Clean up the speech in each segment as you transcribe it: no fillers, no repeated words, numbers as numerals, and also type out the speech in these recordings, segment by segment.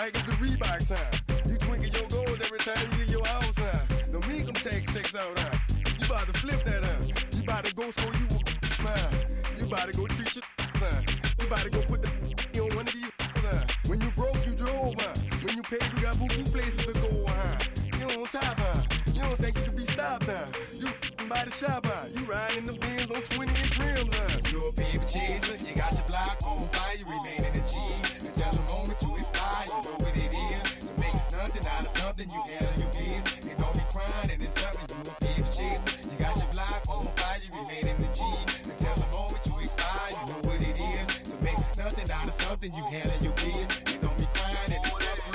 like it's the Reebok time. You twinkle your goals every time you leave your house, huh? Don't make them tax checks out, huh? You about to flip that, huh? You about to go so you you about to go treat your huh? You about to go put the on one of these, huh? When you broke, you drove, huh? When you paid, you got boo-boo places to go, huh? You on top, huh? You don't think you can be stopped, huh? You by the shop, huh? You riding in the Benz on 20-inch rims, huh? You're a paper chaser, you got your block on fire, you remain in the G. Until the moment you expire, you know what it is. To make nothing out of something, you handle your biz. You don't be crying and it's something, you a paper chaser. You got your block on fire, you remain in the G. Until the moment you expire, you know what it is. To make nothing out of something, you handle your biz. You don't be crying and it's something.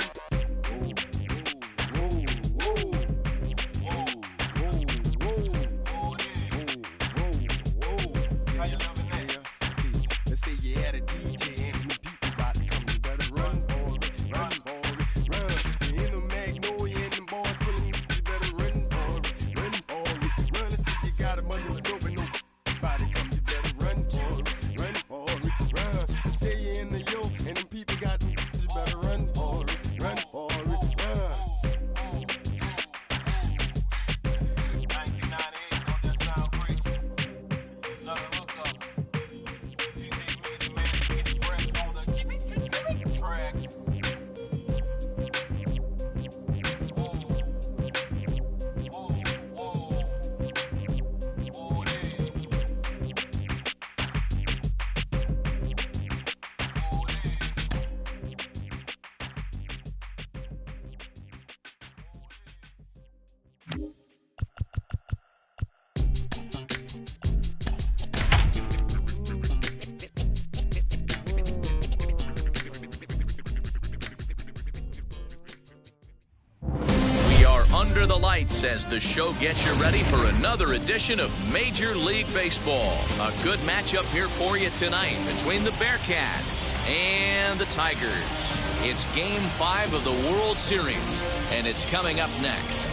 Under the lights as the show gets you ready for another edition of Major League Baseball. A good matchup here for you tonight between the Bearcats and the Tigers. It's Game 5 of the World Series, and it's coming up next.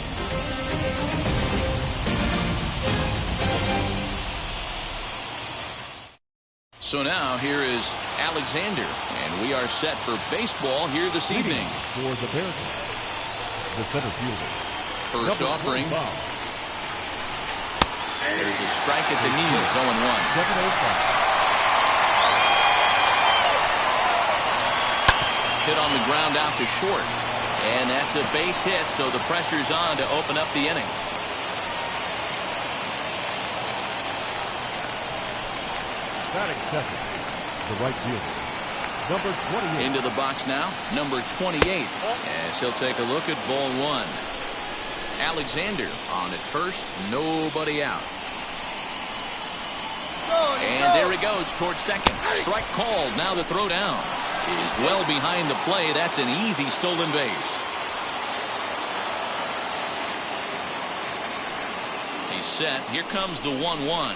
So now here is Alexander, and we are set for baseball here this evening. For the Bearcats, the center fielder. First offering. There's a strike at the knees, 0-1. Hit on the ground out to short. And that's a base hit, so the pressure's on to open up the inning. Batting second, the right fielder, number 28. Into the box now, number 28. As he'll take a look at ball one. Alexander on at first, nobody out. And there he goes towards second. Strike called. Now the throw down is well behind the play. That's an easy stolen base. He's set. Here comes the 1-1.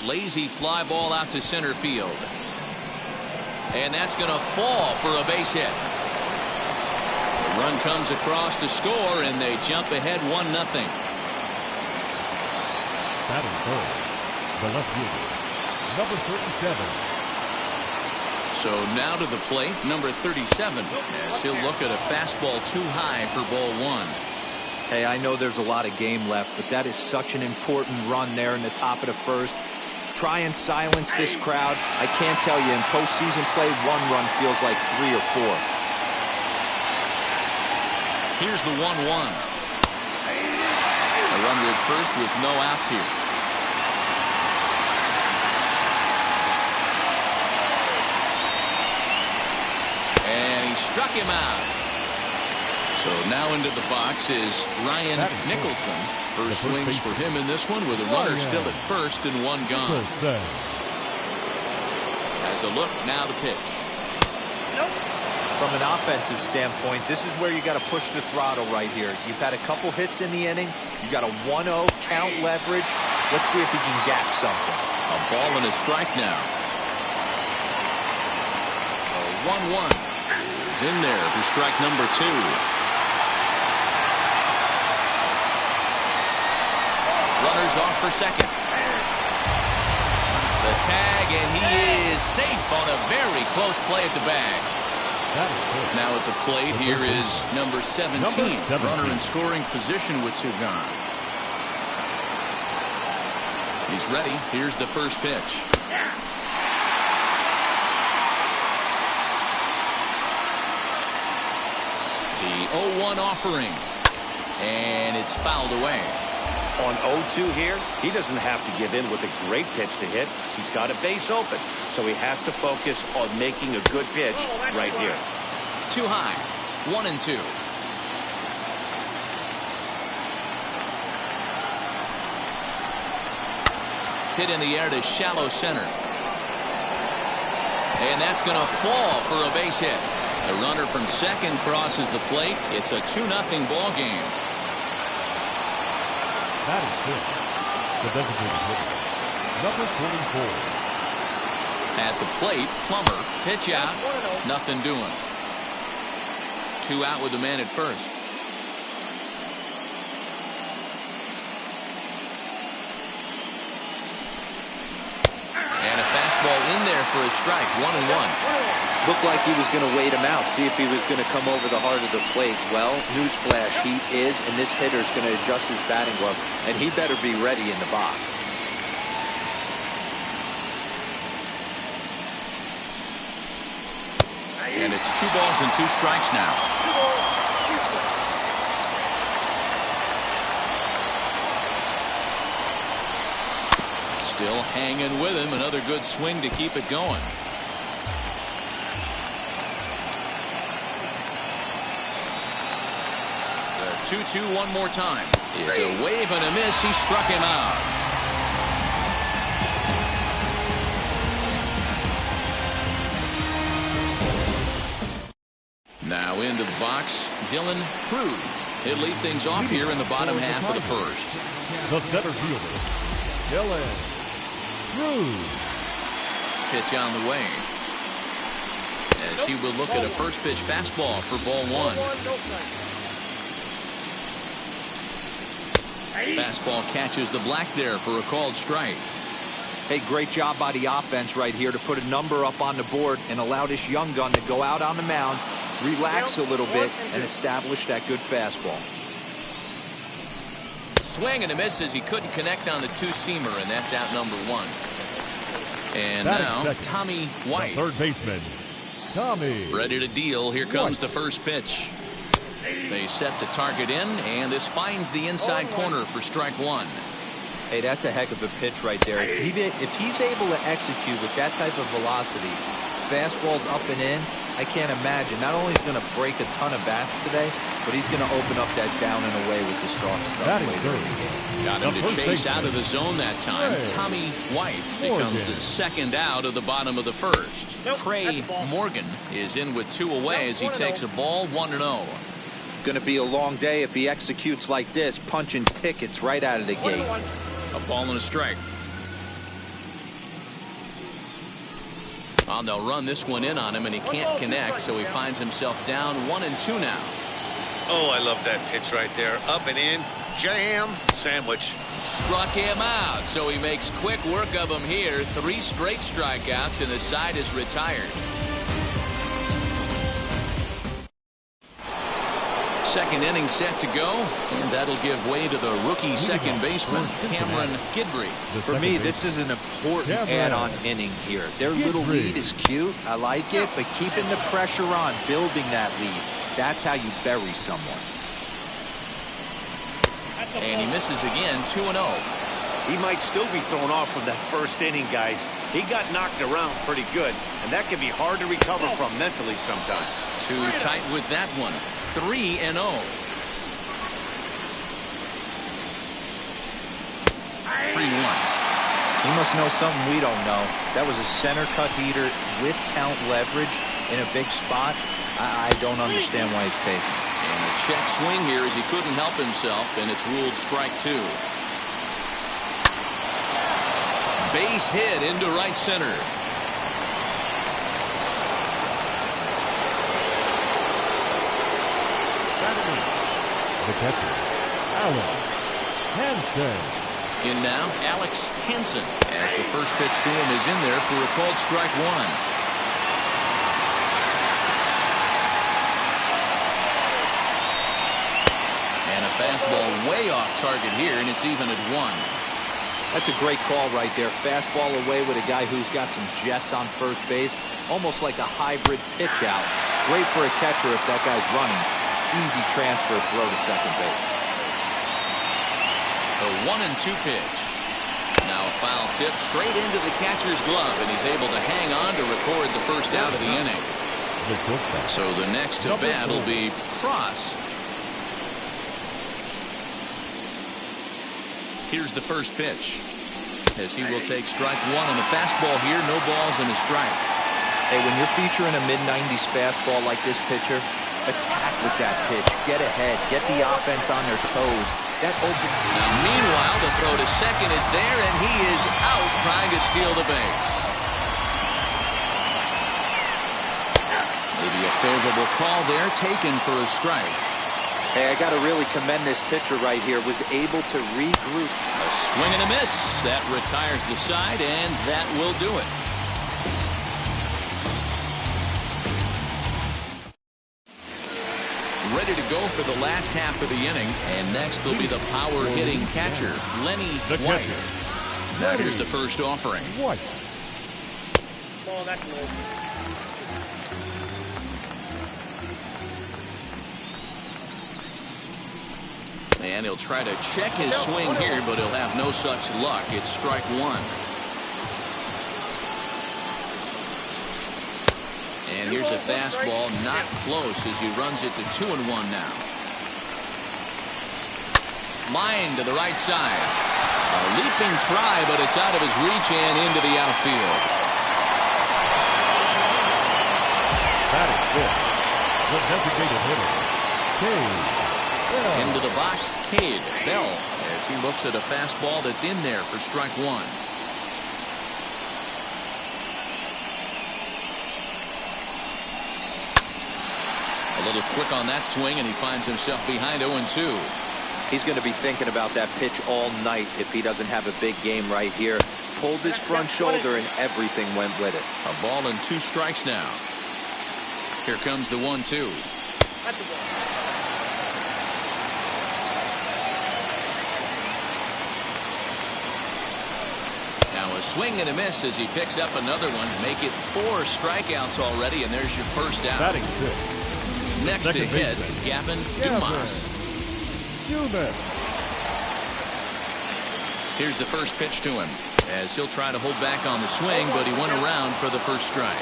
Lazy fly ball out to center field. And that's going to fall for a base hit. The run comes across to score, and they jump ahead 1-0. Batting third, the left fielder, number 37. So now to the plate, number 37, as he'll look at a fastball too high for ball one. Hey, I know there's a lot of game left, but that is such an important run there in the top of the first. Try and silence this crowd. I can't tell you, in postseason play, one run feels like 3 or 4. Here's the 1-1. A runner at first with no outs here. And he struck him out. So now into the box is Ryan Nicholson. First swings for him in this one with a runner still at first and one gone. As a look, now the pitch. From an offensive standpoint, this is where you got to push the throttle right here. You've had a couple hits in the inning. You got a 1-0 count leverage. Let's see if he can gap something. A ball and a strike now. 1-1. He's in there for strike number 2. Runners off for second. The tag, and he is safe on a very close play at the bag. Now at the plate, here is number 17. Runner in scoring position with 2 gone. He's ready. Here's the first pitch. The 0-1 offering. And it's fouled away. On 0-2 here, he doesn't have to give in with a great pitch to hit. He's got a base open, so he has to focus on making a good pitch right here. Too high. 1-2. Hit in the air to shallow center. And that's going to fall for a base hit. The runner from second crosses the plate. It's a 2-0 ball game. That is it. The designated hitter, number 44. At the plate, Plummer, pitch out, nothing doing. 2 out with the man at first. And a fastball in there for a strike, 1-1. Looked like he was going to wait him out, see if he was going to come over the heart of the plate. Well, newsflash, he is, and this hitter's going to adjust his batting gloves, and he better be ready in the box. And it's 2 balls and 2 strikes now. Still hanging with him. Another good swing to keep it going. The 2-2 one more time. Is a wave and a miss. He struck him out. Now into the box, Dylan Cruz. He'll lead things off here in the bottom half of the first. The center fielder, Dylan Cruz. Pitch on the way. As he will look at a first pitch fastball for ball 1. Fastball catches the black there for a called strike. Hey, great job by the offense right here to put a number up on the board and allow this young gun to go out on the mound, relax a little bit, and establish that good fastball. Swing and a miss as he couldn't connect on the 2-seamer, and that's out number 1. And now Tommy White, the third baseman, Tommy. ready to deal. Here comes the first pitch. They set the target in, and this finds the inside corner for strike 1. Hey, that's a heck of a pitch right there. If he's able to execute with that type of velocity, fastballs up and in, I can't imagine. Not only is he going to break a ton of bats today, but he's going to open up that down and away with the soft stuff later in the game. Got him to chase out of the zone that time. Tommy White becomes the second out of the bottom of the first. Trey Morgan is in with 2 away as he takes a ball 1-0. Going to be a long day if he executes like this, punching tickets right out of the gate. A ball and a strike. They'll run this one in on him, and he can't connect, so he finds himself down 1-2 now. Oh, I love that pitch right there. Up and in, jam, sandwich. Struck him out, so he makes quick work of him here. 3 straight strikeouts, and the side is retired. Second inning set to go, and that'll give way to the rookie second baseman, Cameron Guidry. For me, this is an important add-on inning here. Their little lead is cute. I like it, but keeping the pressure on, building that lead, that's how you bury someone. And he misses again, 2-0. He might still be thrown off from that first inning, guys. He got knocked around pretty good, and that can be hard to recover from mentally sometimes. Too tight with that one. 3-0. He must know something we don't know. That was a center cut heater with count leverage in a big spot. I don't understand why he's taken. And a check swing here as he couldn't help himself, and it's ruled strike 2. Base hit into right center. The catcher, Alex Hansen. In now, Alex Hansen, as the first pitch to him is in there for a called strike one. And a fastball way off target here, and it's even at one. That's a great call right there. Fastball away with a guy who's got some jets on first base. Almost like a hybrid pitch out. Great for a catcher if that guy's running. Easy transfer throw to second base. The 1-2 pitch. Now a foul tip straight into the catcher's glove, and he's able to hang on to record the first out of the inning. So the next to bat will be Cross. Here's the first pitch, as he will take strike one on the fastball here. No balls and a strike. Hey, when you're featuring a mid-90s fastball like this pitcher, attack with that pitch. Get ahead. Get the offense on their toes. That open. Now, meanwhile, the throw to second is there, and he is out trying to steal the base. Maybe a favorable call there, taken for a strike. Hey, I got to really commend this pitcher right here. Was able to regroup. A swing and a miss. That retires the side, and that will do it. Ready to go for the last half of the inning, and next will be the power-hitting catcher, Lenny White. Now here's the first offering. White. Oh, that's low. And he'll try to check his swing here, but he'll have no such luck. It's strike one. And here's a fastball, not close, as he runs it to 2-1 now. Line to the right side. A leaping try, but it's out of his reach and into the outfield. Batting fifth, the designated hitter, Cade Bell. Into the box, Cade Bell, as he looks at a fastball that's in there for strike one. A little quick on that swing, and he finds himself behind 0-2. He's going to be thinking about that pitch all night if he doesn't have a big game right here. Pulled his front shoulder, and everything went with it. A ball and 2 strikes now. Here comes the 1-2. Now a swing and a miss as he picks up another one. Make it 4 strikeouts already, and there's your first out. Batting sixth. Next to hit, Gavin Dumas. Here's the first pitch to him, as he'll try to hold back on the swing, but he went around for the first strike.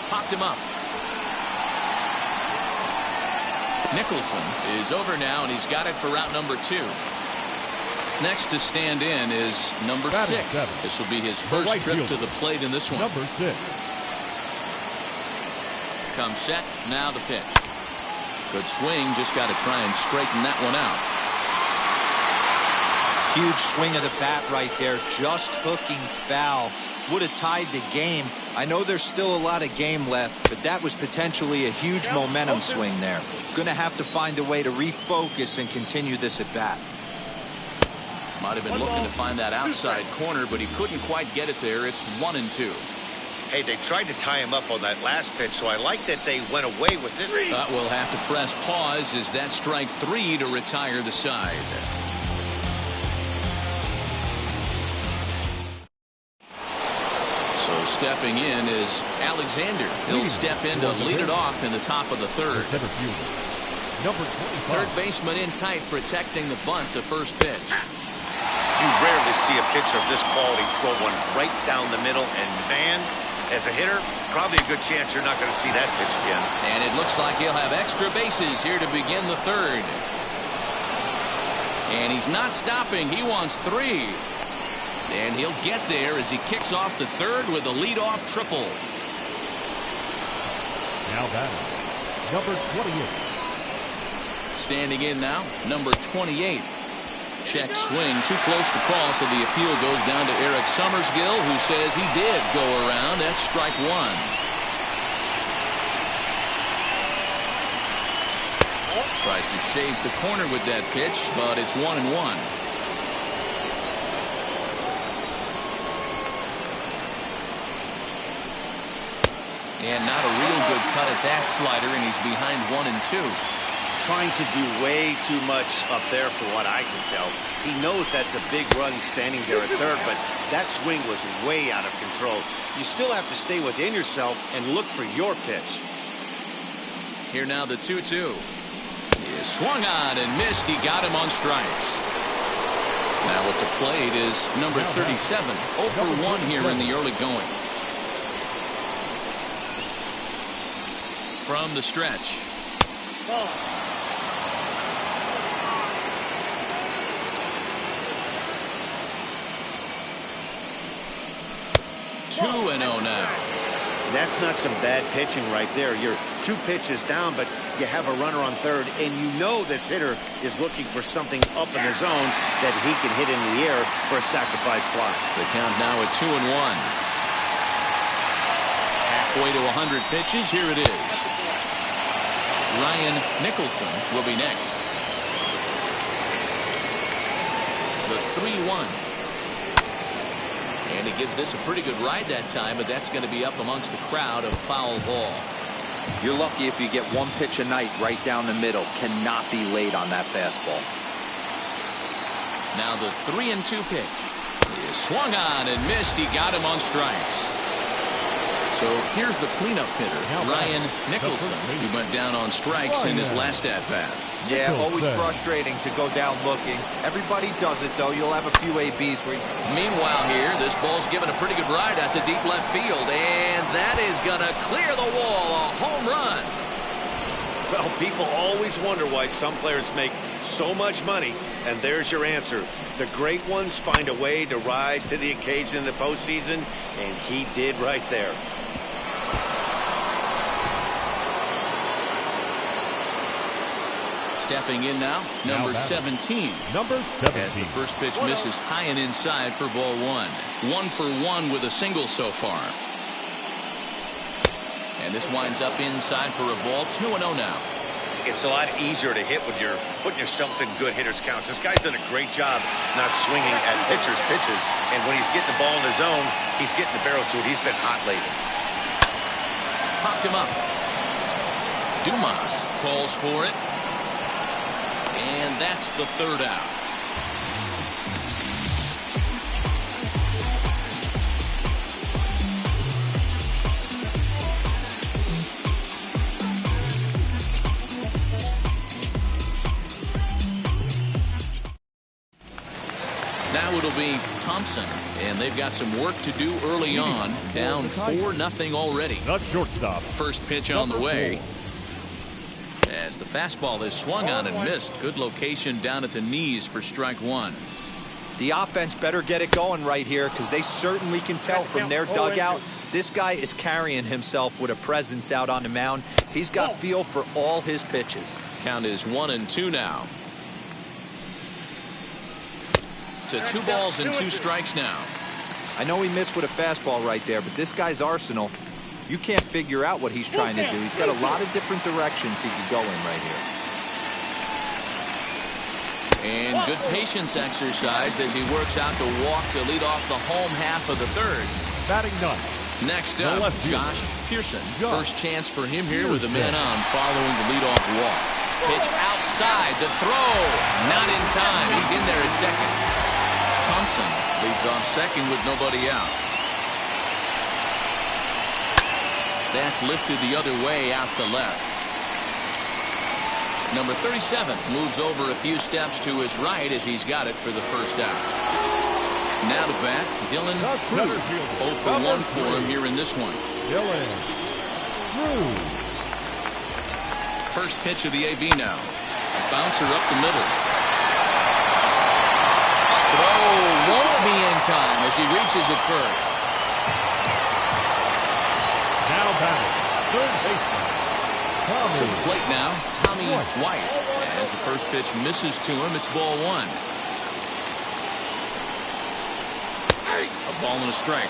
Popped him up. Nicholson is over now, and he's got it for route number 2. Next to stand in is number 6. This will be his first trip to the plate in this one. Number 6. Comes set, now the pitch. Good swing, just got to try and straighten that one out. Huge swing of the bat right there, just hooking foul. Would have tied the game. I know there's still a lot of game left, but that was potentially a huge momentum swing there. Gonna have to find a way to refocus and continue this at bat. Might have been looking to find that outside corner, but he couldn't quite get it there. It's 1-2. Hey, they tried to tie him up on that last pitch, so I like that they went away with this. We'll have to press pause as that strike 3 to retire the side. So stepping in is Alexander. He'll step in to lead it off in the top of the third. Number 25. Third baseman in tight, protecting the bunt, the first pitch. You rarely see a pitcher of this quality throw one right down the middle, and man, as a hitter, probably a good chance you're not going to see that pitch again. And it looks like he'll have extra bases here to begin the third. And he's not stopping. He wants 3. And he'll get there as he kicks off the third with a leadoff triple. Now batting, number 28. Standing in now, number 28. Check swing, too close to call, so the appeal goes down to Eric Summersgill, who says he did go around. That's strike one. Tries to shave the corner with that pitch, but it's 1-1. And not a real good cut at that slider, and he's behind 1-2. Trying to do way too much up there for what I can tell. He knows that's a big run standing there at third, but that swing was way out of control. You still have to stay within yourself and look for your pitch. Here now the 2-2. He swung on and missed. He got him on strikes. Now at the plate is number 37. 0 for 1 here in the early going. From the stretch. 2-0 now. That's not some bad pitching right there. You're 2 pitches down, but you have a runner on third, and you know this hitter is looking for something up in the zone that he can hit in the air for a sacrifice fly. The count now at 2-1. Halfway to 100 pitches. Here it is. Ryan Nicholson will be next. The 3-1. And he gives this a pretty good ride that time, but that's going to be up amongst the crowd. A foul ball. You're lucky if you get 1 pitch a night right down the middle. Cannot be late on that fastball. Now the 3-2 pitch. He swung on and missed. He got him on strikes. So here's the cleanup hitter, Ryan Nicholson, who went down on strikes in his last at-bat. Yeah, always frustrating to go down looking. Everybody does it, though. You'll have a few ABs where Meanwhile here, this ball's given a pretty good ride out to deep left field, and that is going to clear the wall. A home run. Well, people always wonder why some players make so much money, and there's your answer. The great ones find a way to rise to the occasion in the postseason, and he did right there. Stepping in now, number 17. Number 17. As the first pitch misses high and inside for ball 1. 1 for 1 with a single so far. And this winds up inside for a ball. 2-0 now. It's a lot easier to hit when you're putting yourself in good hitters' counts. This guy's done a great job not swinging at pitchers' pitches. And when he's getting the ball in his zone, he's getting the barrel to it. He's been hot lately. Popped him up. Dumas calls for it. And that's the third out. Now it'll be Thompson, and they've got some work to do early on. Down 4-0 already. The shortstop. First pitch on the way. As the fastball is swung on and missed. Good location down at the knees for strike 1. The offense better get it going right here, because they certainly can tell from their dugout this guy is carrying himself with a presence out on the mound. He's got feel for all his pitches. Count is 1-2 now. To 2 balls and 2 strikes now. I know he missed with a fastball right there, but this guy's arsenal, you can't figure out what he's trying to do. He's got a lot of different directions he could go in right here. And good patience exercised as he works out the walk to lead off the home half of the third. Batting ninth. Next up, Josh Pearson. First chance for him here with a man on following the leadoff walk. Pitch outside, the throw. Not in time. He's in there at second. Thompson leads off second with nobody out. That's lifted the other way out to left. Number 37 moves over a few steps to his right as he's got it for the first out. Now to bat, Dylan Cruz. 0 for 1 for him here in this one. Dylan Cruz. First pitch of the AB now. A bouncer up the middle. Throw won't be in time as he reaches it first. Now batting, third baseman, Tommy. To the plate now, Tommy White. As the first pitch misses to him, it's ball 1. Ball and a strike.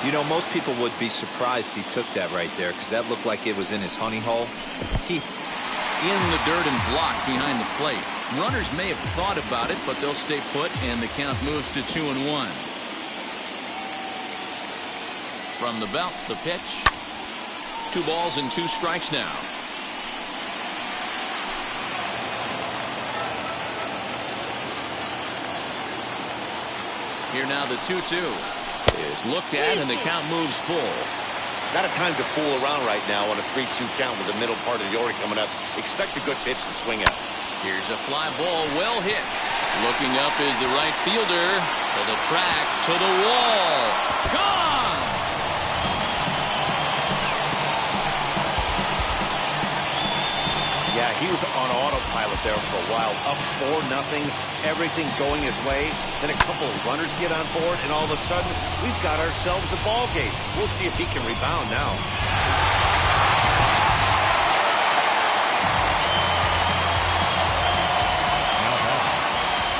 You know, most people would be surprised he took that right there because that looked like it was in his honey hole. In the dirt and blocked behind the plate. Runners may have thought about it, but they'll stay put, and the count moves to 2-1. From the belt, the pitch. 2 balls and 2 strikes now. Here now the 2-2 is looked at, and the count moves full. Not a time to fool around right now on a 3-2 count with the middle part of the order coming up. Expect a good pitch to swing at. Here's a fly ball, well hit. Looking up is the right fielder. To the track, to the wall. Gone! Yeah, he was on autopilot there for a while. Up 4-0, everything going his way. Then a couple of runners get on board, and all of a sudden, we've got ourselves a ball game. We'll see if he can rebound now.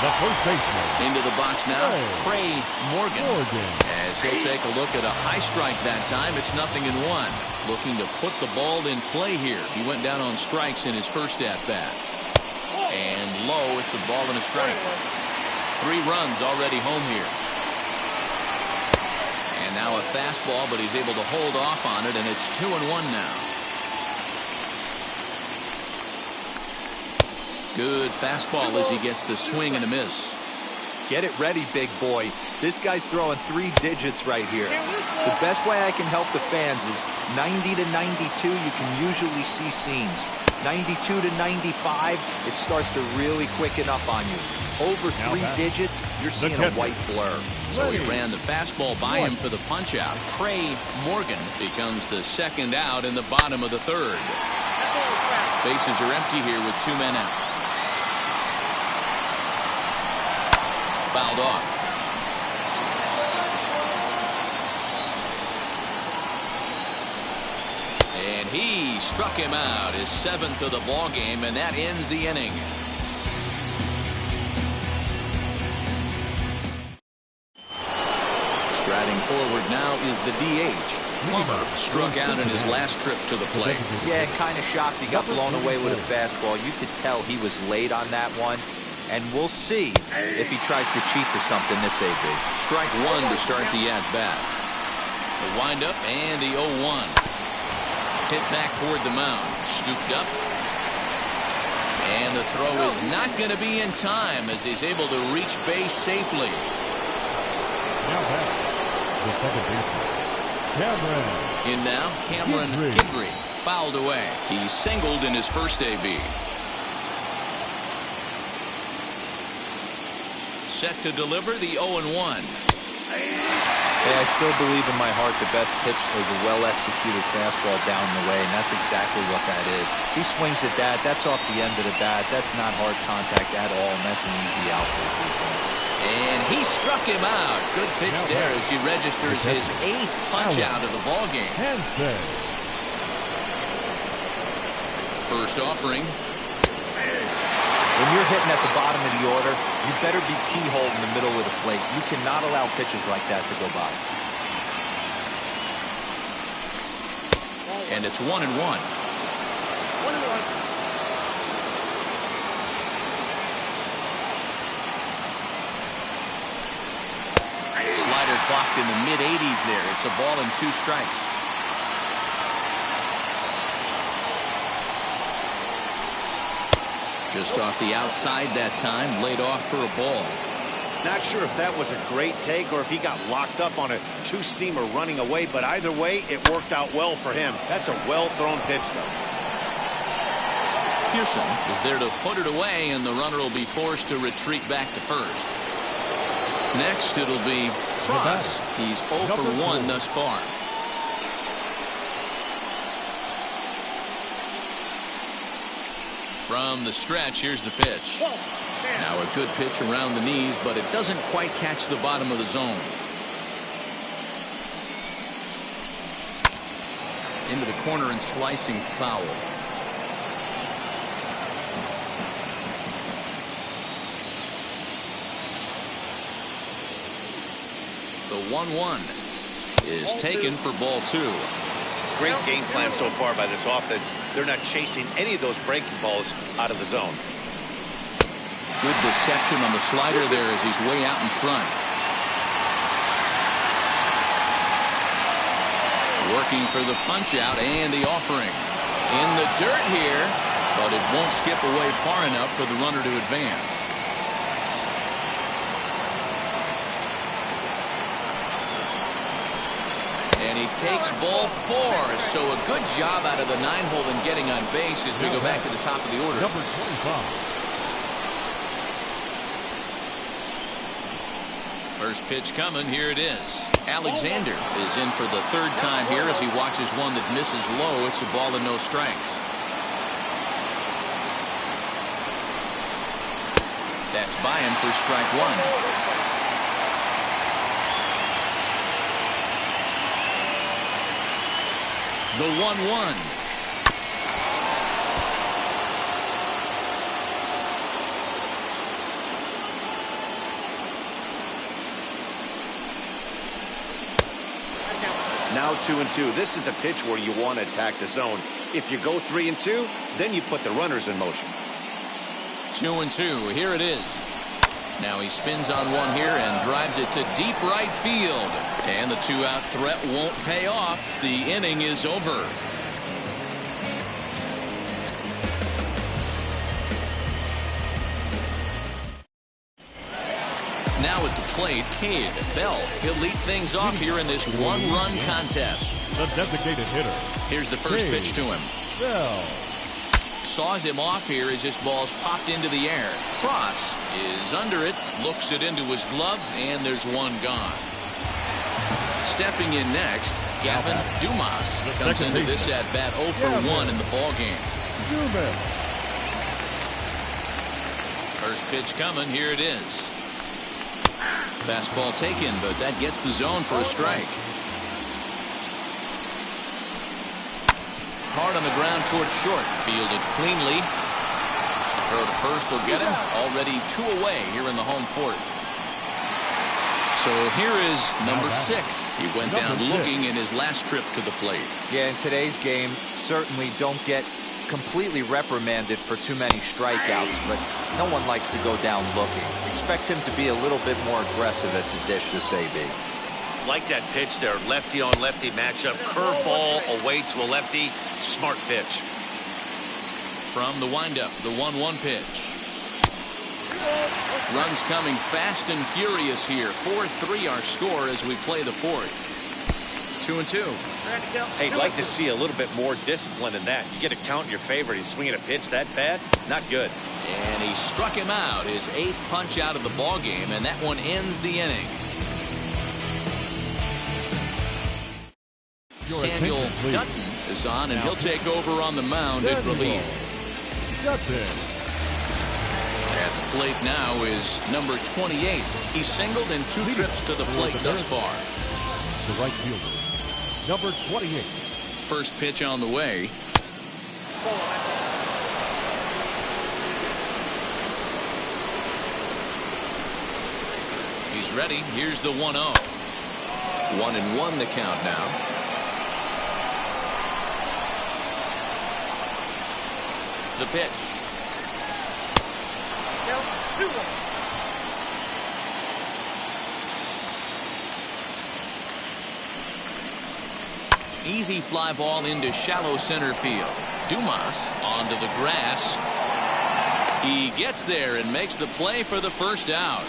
The first baseman. Into the box now, Trey Morgan. As he'll take a look at a high strike that time. It's 0-1. Looking to put the ball in play here. He went down on strikes in his first at-bat. And low, it's a ball and a strike. 3 runs already home here. And now a fastball, but he's able to hold off on it, and it's 2-1 now. Good fastball as he gets the swing and a miss. Get it ready, big boy. This guy's throwing 3 digits right here. The best way I can help the fans is 90 to 92, you can usually see seams. 92 to 95, it starts to really quicken up on you. Over 3 digits, you're seeing a white blur. So he ran the fastball by him for the punch out. Trey Morgan becomes the second out in the bottom of the 3rd. Bases are empty here with 2 men out. Fouled off. And he struck him out, his 7th of the ball game, and that ends the inning. Striding forward now is the DH. Plummer struck out in his last trip to the plate. Yeah, kind of shocked he got blown away with a fastball. You could tell he was late on that one. And we'll see if he tries to cheat to something this AB. Strike 1 to start the at-bat. The windup and the 0-1. Hit back toward the mound. Scooped up. And the throw is not going to be in time as he's able to reach base safely. Now back, the second baseman, Cameron. In now, Cameron Guidry. Fouled away. He singled in his first AB. Set to deliver the 0-1. Hey, I still believe in my heart the best pitch is a well-executed fastball down the way, and that's exactly what that is. He swings at that. That's off the end of the bat. That's not hard contact at all, and that's an easy out for the defense. And he struck him out. Good pitch there as he registers his 8th punch out of the ballgame. First offering. When you're hitting at the bottom of the order, you better be keyhole in the middle of the plate. You cannot allow pitches like that to go by. And it's 1-1. Slider clocked in the mid-80s there. It's a ball and 2 strikes. Just off the outside that time, laid off for a ball. Not sure if that was a great take or if he got locked up on a 2-seamer running away, but either way, it worked out well for him. That's a well-thrown pitch, though. Pearson is there to put it away, and the runner will be forced to retreat back to first. Next, it'll be Cross. He's 0 for 1 thus far. From the stretch, here's the pitch. Now a good pitch around the knees, but it doesn't quite catch the bottom of the zone. Into the corner and slicing foul. The 1-1 is taken for ball 2. Great game plan so far by this offense. They're not chasing any of those breaking balls out of the zone. Good deception on the slider there as he's way out in front. Working for the punch out and the offering. In the dirt here, but it won't skip away far enough for the runner to advance. And he takes ball 4. So a good job out of the 9-hole in getting on base as we go back to the top of the order. Number 25. First pitch coming. Here it is. Alexander is in for the 3rd time here as he watches one that misses low. It's a ball and no strikes. That's by him for strike 1. The 1-1. Now 2-2. This is the pitch where you want to attack the zone. If you go 3-2, then you put the runners in motion. 2-2. Here it is. Now he spins on one here and drives it to deep right field. And the 2-out threat won't pay off. The inning is over. Now at the plate, Cade Bell. He'll lead things off here in this one-run contest. The designated hitter. Here's the first pitch to him. Bell. Saws him off here as this ball's popped into the air. Cross is under it, looks it into his glove, and there's one gone. Stepping in next, Gavin Dumas comes into this at-bat 0 for 1 in the ballgame. First pitch coming, here it is. Fastball taken, but that gets the zone for a strike. Hard on the ground toward short. Fielded cleanly. Throw to first will get him. Already 2 away here in the home 4th. So here is number 6. He went down looking in his last trip to the plate. Yeah, in today's game, certainly don't get completely reprimanded for too many strikeouts, but no one likes to go down looking. Expect him to be a little bit more aggressive at the dish this AB. Like that pitch there, lefty on lefty matchup, curveball away to a lefty, smart pitch. From the windup, the 1-1 pitch. Runs coming fast and furious here. 4-3 our score as we play the 4th. 2-2. Hey, I'd like to see a little bit more discipline in that. You get a count in your favor. He's swinging a pitch that bad? Not good. And he struck him out. His 8th punch out of the ball game, and that one ends the inning. Samuel Dutton is on, and he'll take over on the mound at relief. Dutton. At the plate now is number 28. He's singled in 2 trips to the plate thus far. The right fielder, number 28. First pitch on the way. He's ready. Here's the 1-0. 1-1 the count now. The pitch. Easy fly ball into shallow center field. Dumas onto the grass. He gets there and makes the play for the first out.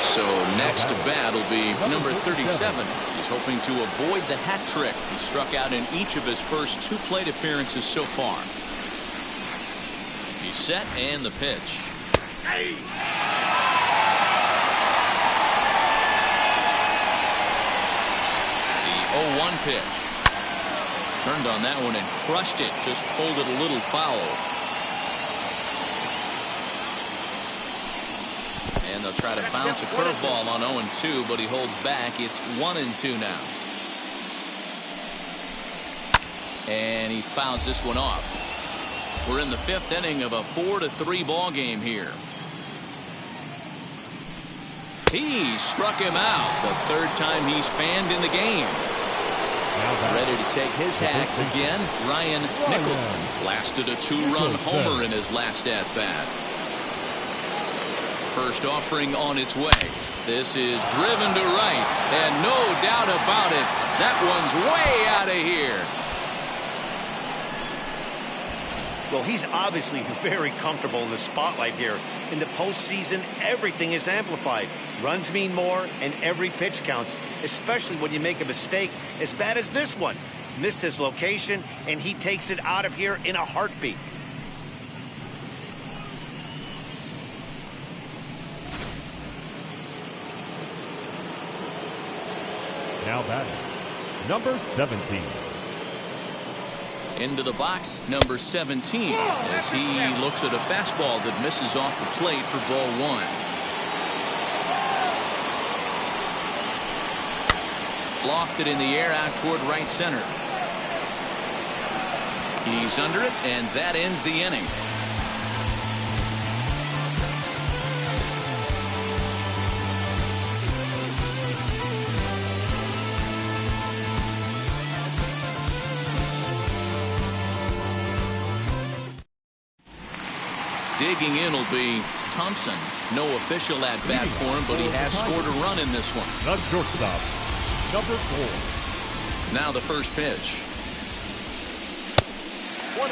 So next to bat will be number 37. He's hoping to avoid the hat trick. He struck out in each of his first 2 plate appearances so far. He's set and the pitch. Hey. The 0-1 pitch. Turned on that one and crushed it. Just pulled it a little foul. And they'll try to bounce a curveball on 0-2, but he holds back. It's 1-2 now. And he fouls this one off. We're in the 5th inning of a 4-3 ball game here. He struck him out. The third time he's fanned in the game. Ready to take his hacks again. Ryan Nicholson blasted a 2-run homer in his last at-bat. First offering on its way. This is driven to right, and no doubt about it, that one's way out of here. Well, he's obviously very comfortable in the spotlight here. In the postseason, everything is amplified. Runs mean more, and every pitch counts, especially when you make a mistake as bad as this one. Missed his location, and he takes it out of here in a heartbeat. Now batting, number 17. Into the box, number 17, as he looks at a fastball that misses off the plate for ball 1. Lofted in the air out toward right center. He's under it, and that ends the inning. Digging in will be Thompson. No official at-bat for him, but he has scored a run in this one. The shortstop, number 4. Now the first pitch. 1-0.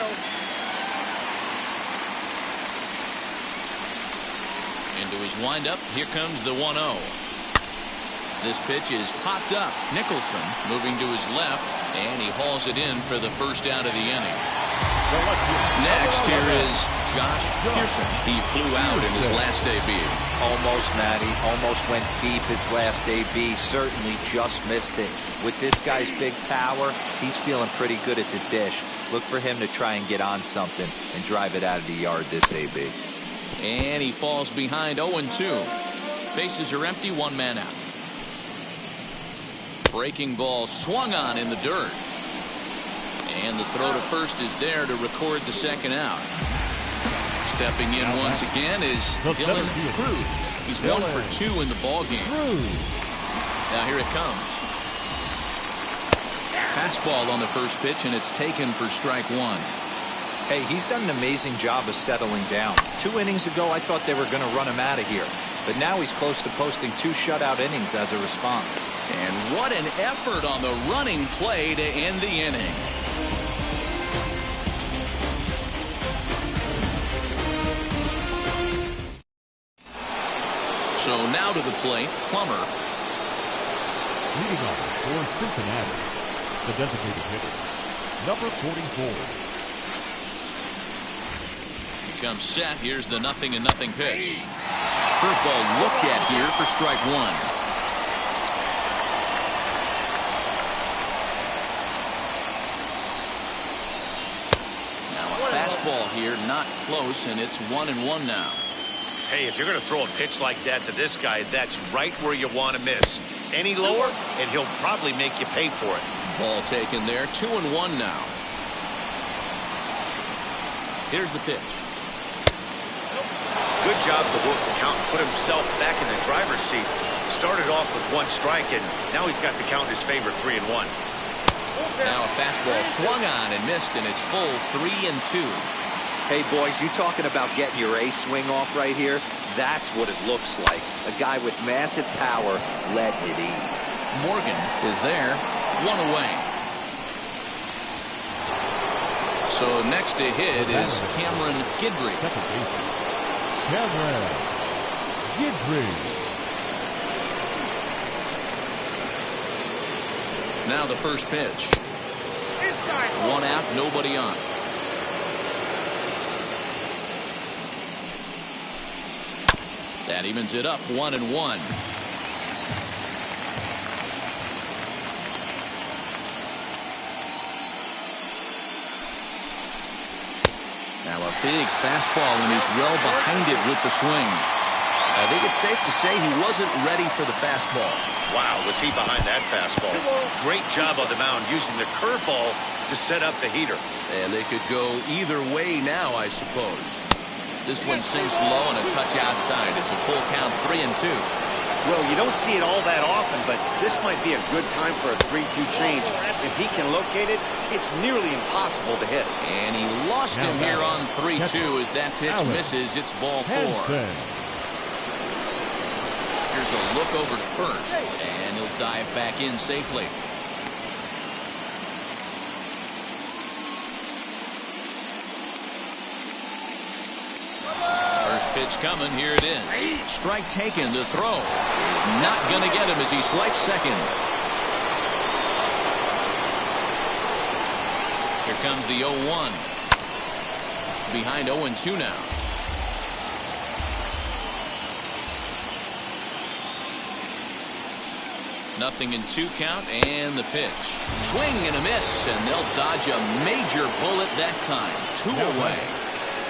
Into his windup. Here comes the 1-0. This pitch is popped up. Nicholson moving to his left, and he hauls it in for the first out of the inning. Next, here is Josh Pearson. He flew out in his last AB. Almost, Matty. Almost went deep his last AB. Certainly just missed it. With this guy's big power, he's feeling pretty good at the dish. Look for him to try and get on something and drive it out of the yard this AB. And he falls behind 0-2. Bases are empty, 1 man out. Breaking ball swung on in the dirt. And the throw to first is there to record the second out. Stepping in once again is Dylan Cruz. He's 1 for 2 in the ballgame. Now here it comes. Fastball on the first pitch, and it's taken for strike 1. Hey, he's done an amazing job of settling down. 2 innings ago, I thought they were going to run him out of here. But now he's close to posting 2 shutout innings as a response. And what an effort on the running play to end the inning. So now to the plate, Plummer. Leading off for Cincinnati, the designated hitter, number 44. He comes set. Here's the 0-0 pitch. Curveball looked at here for strike 1. Now a fastball here, not close, and it's 1-1 now. Hey, if you're going to throw a pitch like that to this guy, that's right where you want to miss. Any lower, and he'll probably make you pay for it. Ball taken there, 2-1 now. Here's the pitch. Good job to work the count and put himself back in the driver's seat. Started off with 1 strike, and now he's got the count in his favor, 3-1. Now a fastball swung on and missed, and it's full 3-2. Hey, boys, you talking about getting your ace swing off right here? That's what it looks like. A guy with massive power letting it eat. Morgan is there, 1 away. So next to hit is Cameron Guidry. Second baseman, Cameron Guidry. Now the first pitch. 1 out, nobody on. That evens it up, 1-1. Now a big fastball, and he's well behind it with the swing. I think it's safe to say he wasn't ready for the fastball. Wow, was he behind that fastball. Great job on the mound using the curveball to set up the heater. And they could go either way now, I suppose. This one sinks low and a touch outside. It's a full count, 3-2. Well, you don't see it all that often, but this might be a good time for a 3-2 change. If he can locate it, it's nearly impossible to hit. And he lost him here on 3-2 as that pitch misses. It's ball 4. Here's a look over to first, and he'll dive back in safely. First pitch coming. Here it is. Strike taken. The throw is not going to get him as he swipes second. Here comes the 0-1. Behind 0-2 now. Nothing in 2 count, and the pitch. Swing and a miss, and they'll dodge a major bullet that time. 2 away.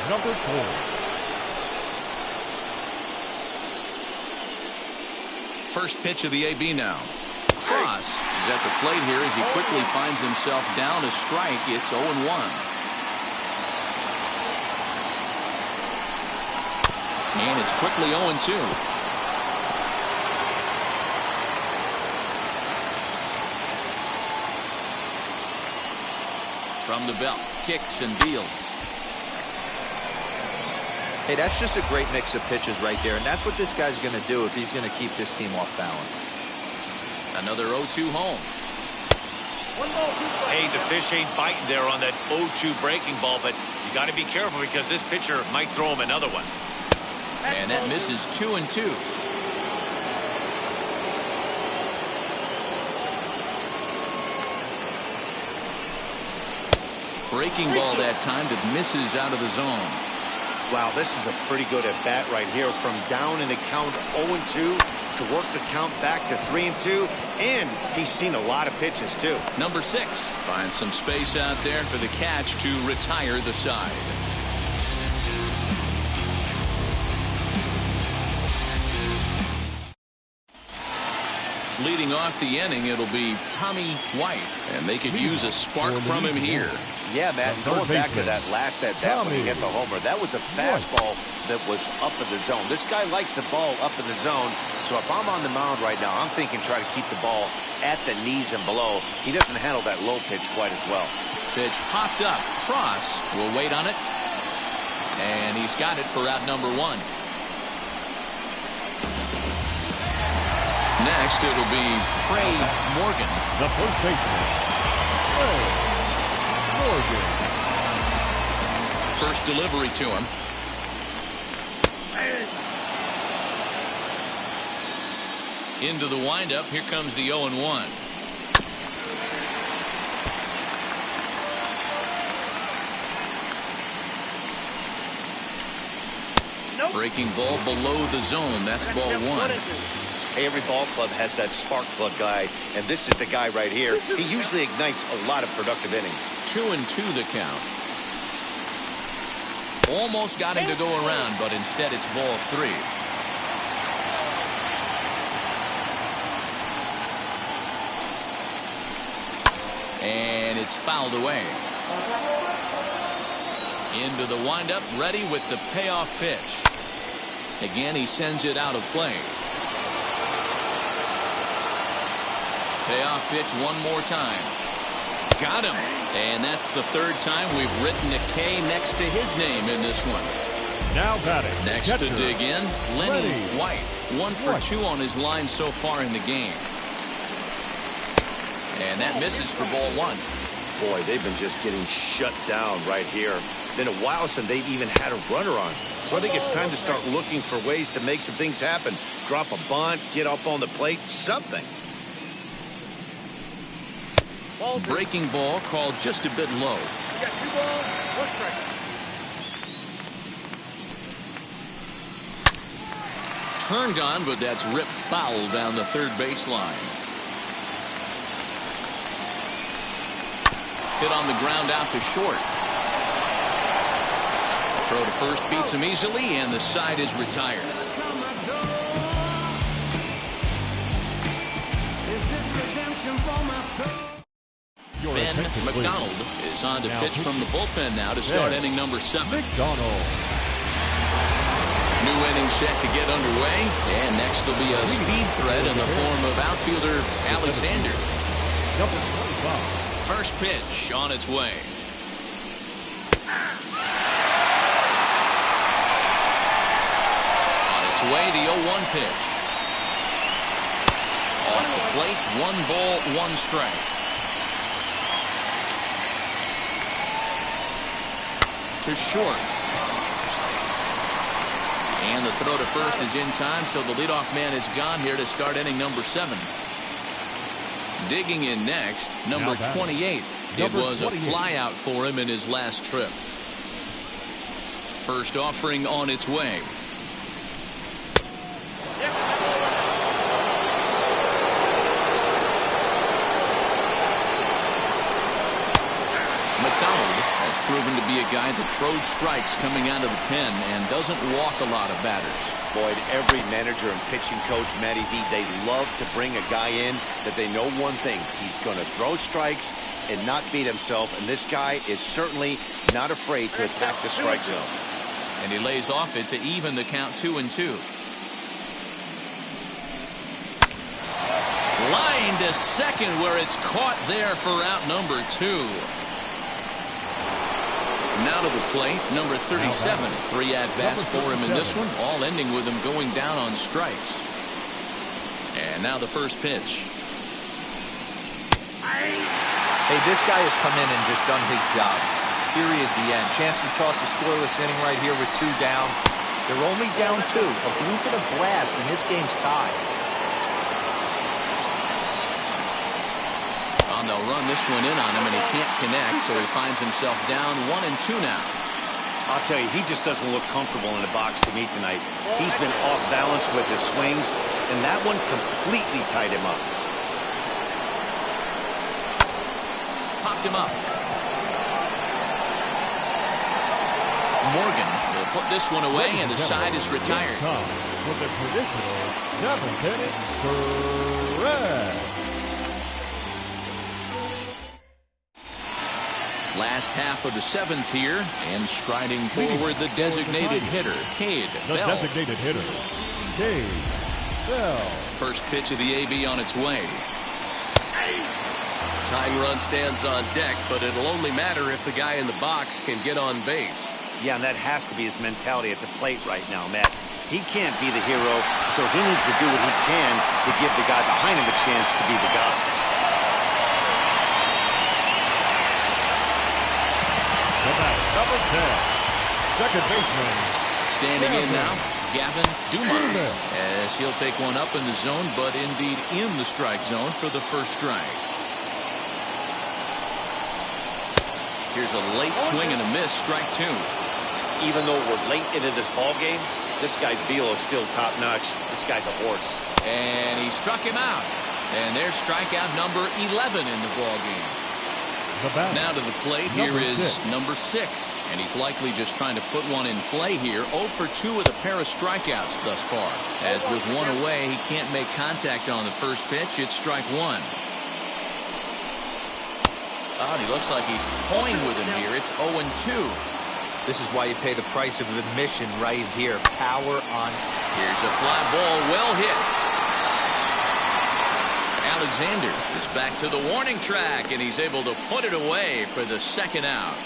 Number 4. First pitch of the AB now. Cross is at the plate here as he quickly finds himself down a strike. It's 0-1. And it's quickly 0-2. From the belt, kicks and deals. Hey, that's just a great mix of pitches right there, and that's what this guy's going to do if he's going to keep this team off balance. Another 0-2 home. Hey, the fish ain't biting there on that 0-2 breaking ball, but you got to be careful because this pitcher might throw him another one. And that misses 2-2. Breaking ball that time that misses out of the zone. Wow, this is a pretty good at-bat right here. From down in the count 0-2 to work the count back to 3-2. And he's seen a lot of pitches, too. Number 6 finds some space out there for the catch to retire the side. Leading off the inning, it'll be Tommy White, and they could use a spark from him here. Yeah, Matt, going back to that last at-bat when he hit the homer, that was a fastball that was up in the zone. This guy likes the ball up in the zone, so if I'm on the mound right now, I'm thinking try to keep the ball at the knees and below. He doesn't handle that low pitch quite as well. Pitch popped up. Cross will wait on it, and he's got it for out number 1. Next, it'll be Trey Morgan. The first baseman, Trey Morgan. First delivery to him. Into the windup. Here comes the 0-1. Breaking ball below the zone. That's ball 1. Hey, every ball club has that spark plug guy, and this is the guy right here. He usually ignites a lot of productive innings. 2-2 the count. Almost got him to go around, but instead it's ball 3. And it's fouled away. Into the windup, ready with the payoff pitch. Again, he sends it out of play. Payoff pitch one more time. Got him. And that's the 3rd time we've written a K next to his name in this one. Now batting. Next catcher, to dig in, Lenny White. 1 for 2 on his line so far in the game. And that misses for ball 1. Boy, they've been just getting shut down right here. Been a while since they've even had a runner on. So I think it's time to start looking for ways to make some things happen. Drop a bunt, get up on the plate, something. Breaking ball called just a bit low. You got 2 balls, 1 strike. Turned on, but that's ripped foul down the 3rd baseline. Hit on the ground out to short. Throw to first beats him easily, and the side is retired. Ben McDonald is on to pitch from the bullpen now to start inning number 7. McDonald. New inning set to get underway, and next will be a speed threat in the form of outfielder Alexander. Number 25. First pitch on its way. On its way, the 0-1 pitch. Off the plate, 1 ball, 1 strike. To short. And the throw to first is in time, so the leadoff man is gone here to start inning number 7. Digging in next, number 28. It was a flyout for him in his last trip. First offering on its way. Proven to be a guy that throws strikes coming out of the pen and doesn't walk a lot of batters. Boyd, every manager and pitching coach, Matty V, they love to bring a guy in that they know one thing. He's going to throw strikes and not beat himself, and this guy is certainly not afraid to attack the strike zone. And he lays off it to even the count 2-2. Line to second where it's caught there for out number 2. Now to the plate, number 37. 3 at-bats for him in this one, all ending with him going down on strikes. And now the first pitch. Hey, this guy has come in and just done his job. Period, the end. Chance to toss a scoreless inning right here with 2 down. They're only down 2. A bloop and a blast, and this game's tied. They'll run this one in on him, and he can't connect, so he finds himself down 1-2 now. I'll tell you, he just doesn't look comfortable in the box to me tonight. He's been off balance with his swings, and that one completely tied him up. Popped him up. Morgan will put this one away, and the side is retired. With the traditional 7th inning stretch. Last half of the 7th here, and striding forward the designated hitter, Cade Bell. The designated hitter, Cade Bell. First pitch of the AB on its way. Tying run stands on deck, but it'll only matter if the guy in the box can get on base. Yeah, and that has to be his mentality at the plate right now, Matt. He can't be the hero, so he needs to do what he can to give the guy behind him a chance to be the guy. Number 10, second baseman. Standing in now, Gavin Dumas, as he'll take one up in the zone, but indeed in the strike zone for the first strike. Here's a late swing and a miss, strike 2. Even though we're late into this ball game, this guy's velo is still top-notch. This guy's a horse. And he struck him out. And there's strikeout number 11 in the ball game. Now to the plate, here is number 6. And he's likely just trying to put one in play here. 0 for 2 with a pair of strikeouts thus far. As with one away, he can't make contact on the first pitch. It's strike 1. Oh, and he looks like he's toying with him here. It's 0-2. This is why you pay the price of admission right here. Power on. Here's a fly ball, well hit. Alexander is back to the warning track, and he's able to put it away for the second out.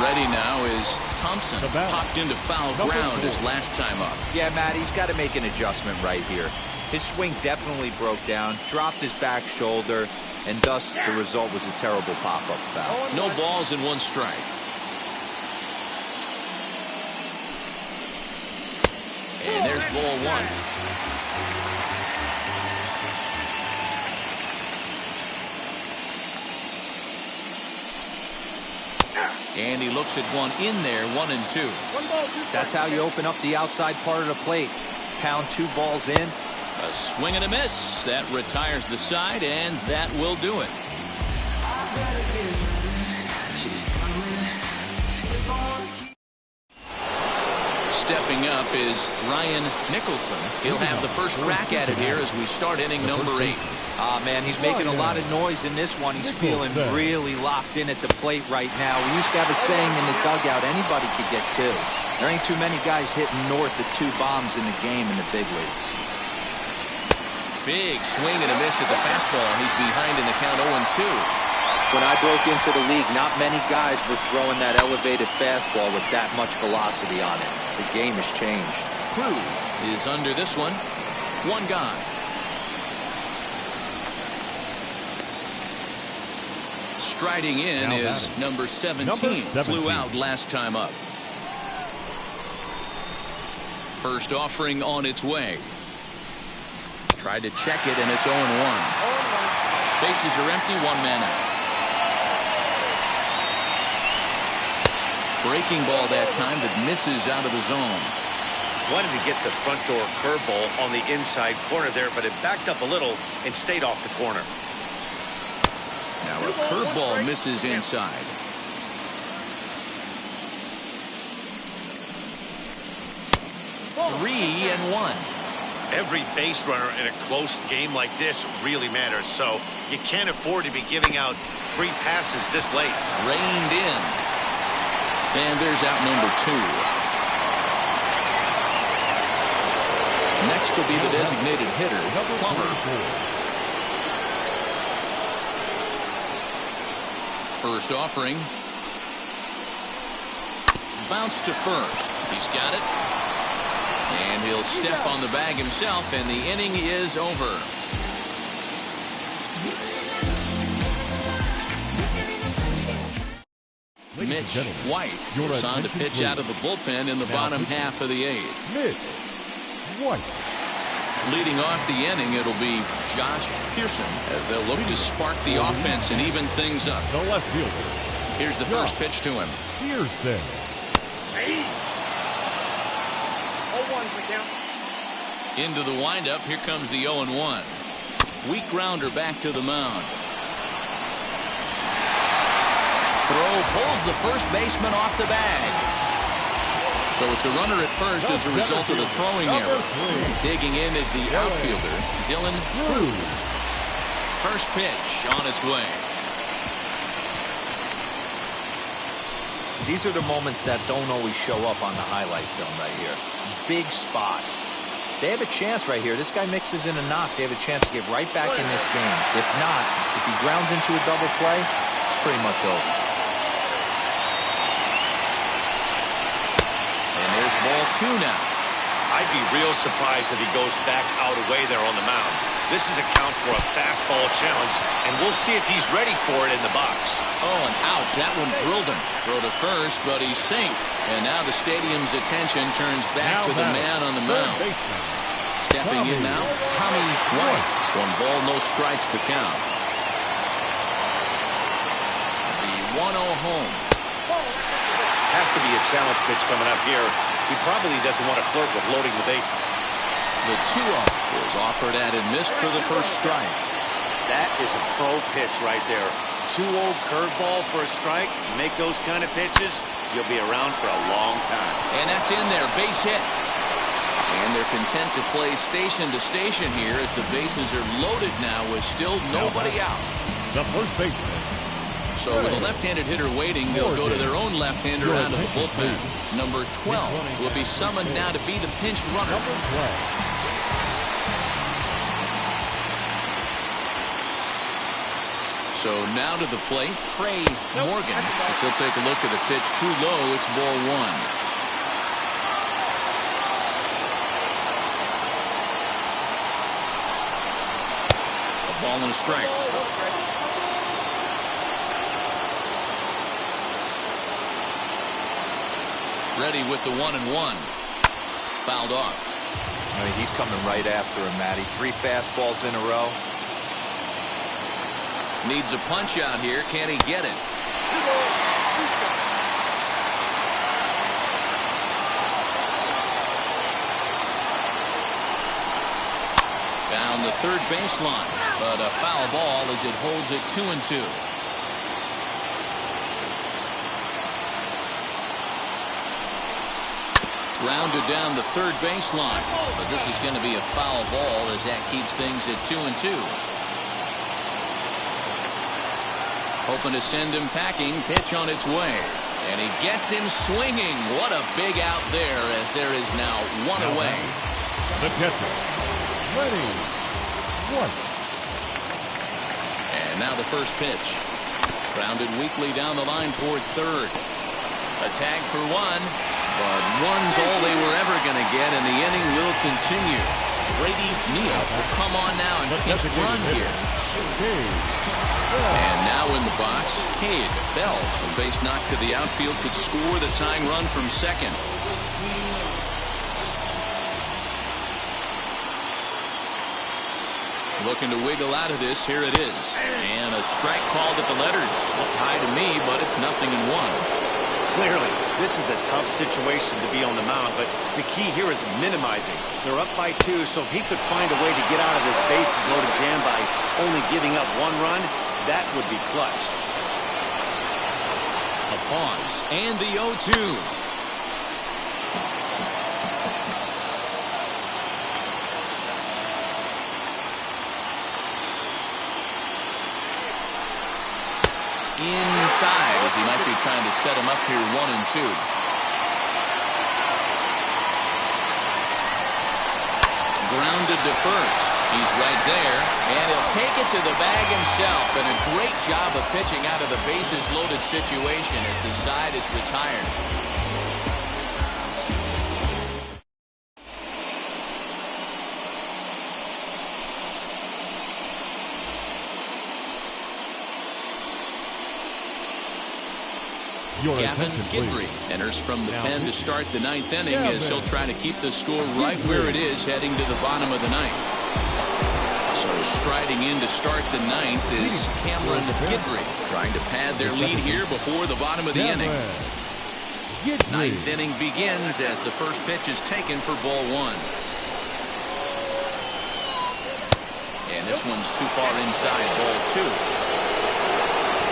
Ready now is Thompson. Popped into foul ground his last time up. Yeah, Matt, he's got to make an adjustment right here. His swing definitely broke down, dropped his back shoulder, and thus the result was a terrible pop-up foul. No balls and 1 strike. And there's ball 1. And he looks at one in there, 1-2. That's how you open up the outside part of the plate. Pound 2 balls in. A swing and a miss. That retires the side, and that will do it. Stepping up is Ryan Nicholson. He'll have the first crack at it here as we start inning number 8. Ah, man, he's making a lot of noise in this one. He's feeling really locked in at the plate right now. We used to have a saying in the dugout, anybody could get 2. There ain't too many guys hitting north of 2 bombs in the game in the big leagues. Big swing and a miss at the fastball. He's behind in the count 0-2. When I broke into the league, not many guys were throwing that elevated fastball with that much velocity on it. The game has changed. Cruz is under this one. 1 gone. Striding in is number 17. Flew out last time up. First offering on its way. Tried to check it, and it's 0-1. Bases are empty, 1 man out. Breaking ball that time that misses out of the zone. Wanted to get the front door curveball on the inside corner there, but it backed up a little and stayed off the corner. Now a curveball misses inside. Three and 1. Every base runner in a close game like this really matters, so you can't afford to be giving out free passes this late. Reined in. And there's out number 2. Next will be the designated hitter, Plummer. First offering. Bounce to first. He's got it. And he'll step on the bag himself, and the inning is over. Mitch White is on to pitch out of the bullpen in the bottom half of the 8th. Mitch White. Leading off the inning, it'll be Josh Pearson. They'll look to spark the offense and even things up. The left fielder. Here's the first pitch to him. Pearson. Into the windup. Here comes the 0-1. Weak grounder back to the mound. Throw pulls the first baseman off the bag. So it's a runner at first as a result of the throwing error. Digging in is the outfielder, Dylan Cruz. First pitch on its way. These are the moments that don't always show up on the highlight film right here. Big spot. They have a chance right here. This guy mixes in a knock. They have a chance to get right back in this game. If not, if he grounds into a double play, it's pretty much over. And there's ball 2 now. I'd be real surprised if he goes back out away there on the mound. This is a count for a fastball challenge, and we'll see if he's ready for it in the box. Oh, and ouch, that one drilled him. Throw to first, but he's safe. And now the stadium's attention turns back to the man on the mound. Stepping in now, Tommy White. 1 ball, no strikes the count. The 1-0 home. Has to be a challenge pitch coming up here. He probably doesn't want to flirt with loading the bases. The 2-0 is offered at and missed for the first strike. That is a pro pitch right there. 2-0 curveball for a strike. Make those kind of pitches, you'll be around for a long time. And that's in there, base hit. And they're content to play station to station here as the bases are loaded now with still nobody out. The first baseman. So with a left-handed hitter waiting, they'll go to their own left-hander out of the bullpen. Number 12 will be summoned now to be the pinch runner. Number 12. So now to the plate, Trey Morgan. As he'll take a look at the pitch too low. It's ball 1. A ball and a strike. Ready with the 1-1. Fouled off. I mean, he's coming right after him, Matty. 3 fastballs in a row. Needs a punch out here. Can he get it? Down the third baseline, but a foul ball as it holds it 2-2. Grounded down the third baseline, but this is going to be a foul ball as that keeps things at 2-2. Hoping to send him packing. Pitch on its way. And he gets him swinging. What a big out there, as there is now one away. The catcher, ready, one. And now the first pitch. Grounded weakly down the line toward third. A tag for one, but one's all they were ever going to get, and the inning will continue. Brady Neal will come on now and pitch run here. And now in the box, Cade Bell, a base knock to the outfield, could score the tying run from second. Looking to wiggle out of this. Here it is. And a strike called at the letters. Looked high to me, but it's 0-1. Clearly, this is a tough situation to be on the mound, but the key here is minimizing. They're up by 2, so if he could find a way to get out of this bases-loaded jam by only giving up 1 run, that would be clutch. A pause, and the 0-2. Inside, as he might be trying to set him up here 1-2. Grounded to first. He's right there, and he'll take it to the bag himself. And a great job of pitching out of the bases-loaded situation as the side is retired. Gavin Guidry enters from the pen to start the 9th inning, as he'll try to keep the score right where it is heading to the bottom of the 9th. So striding in to start the 9th is Cameron Guidry, trying to pad their lead here before the bottom of the inning. 9th inning begins as the first pitch is taken for ball 1. And this one's too far inside, ball 2.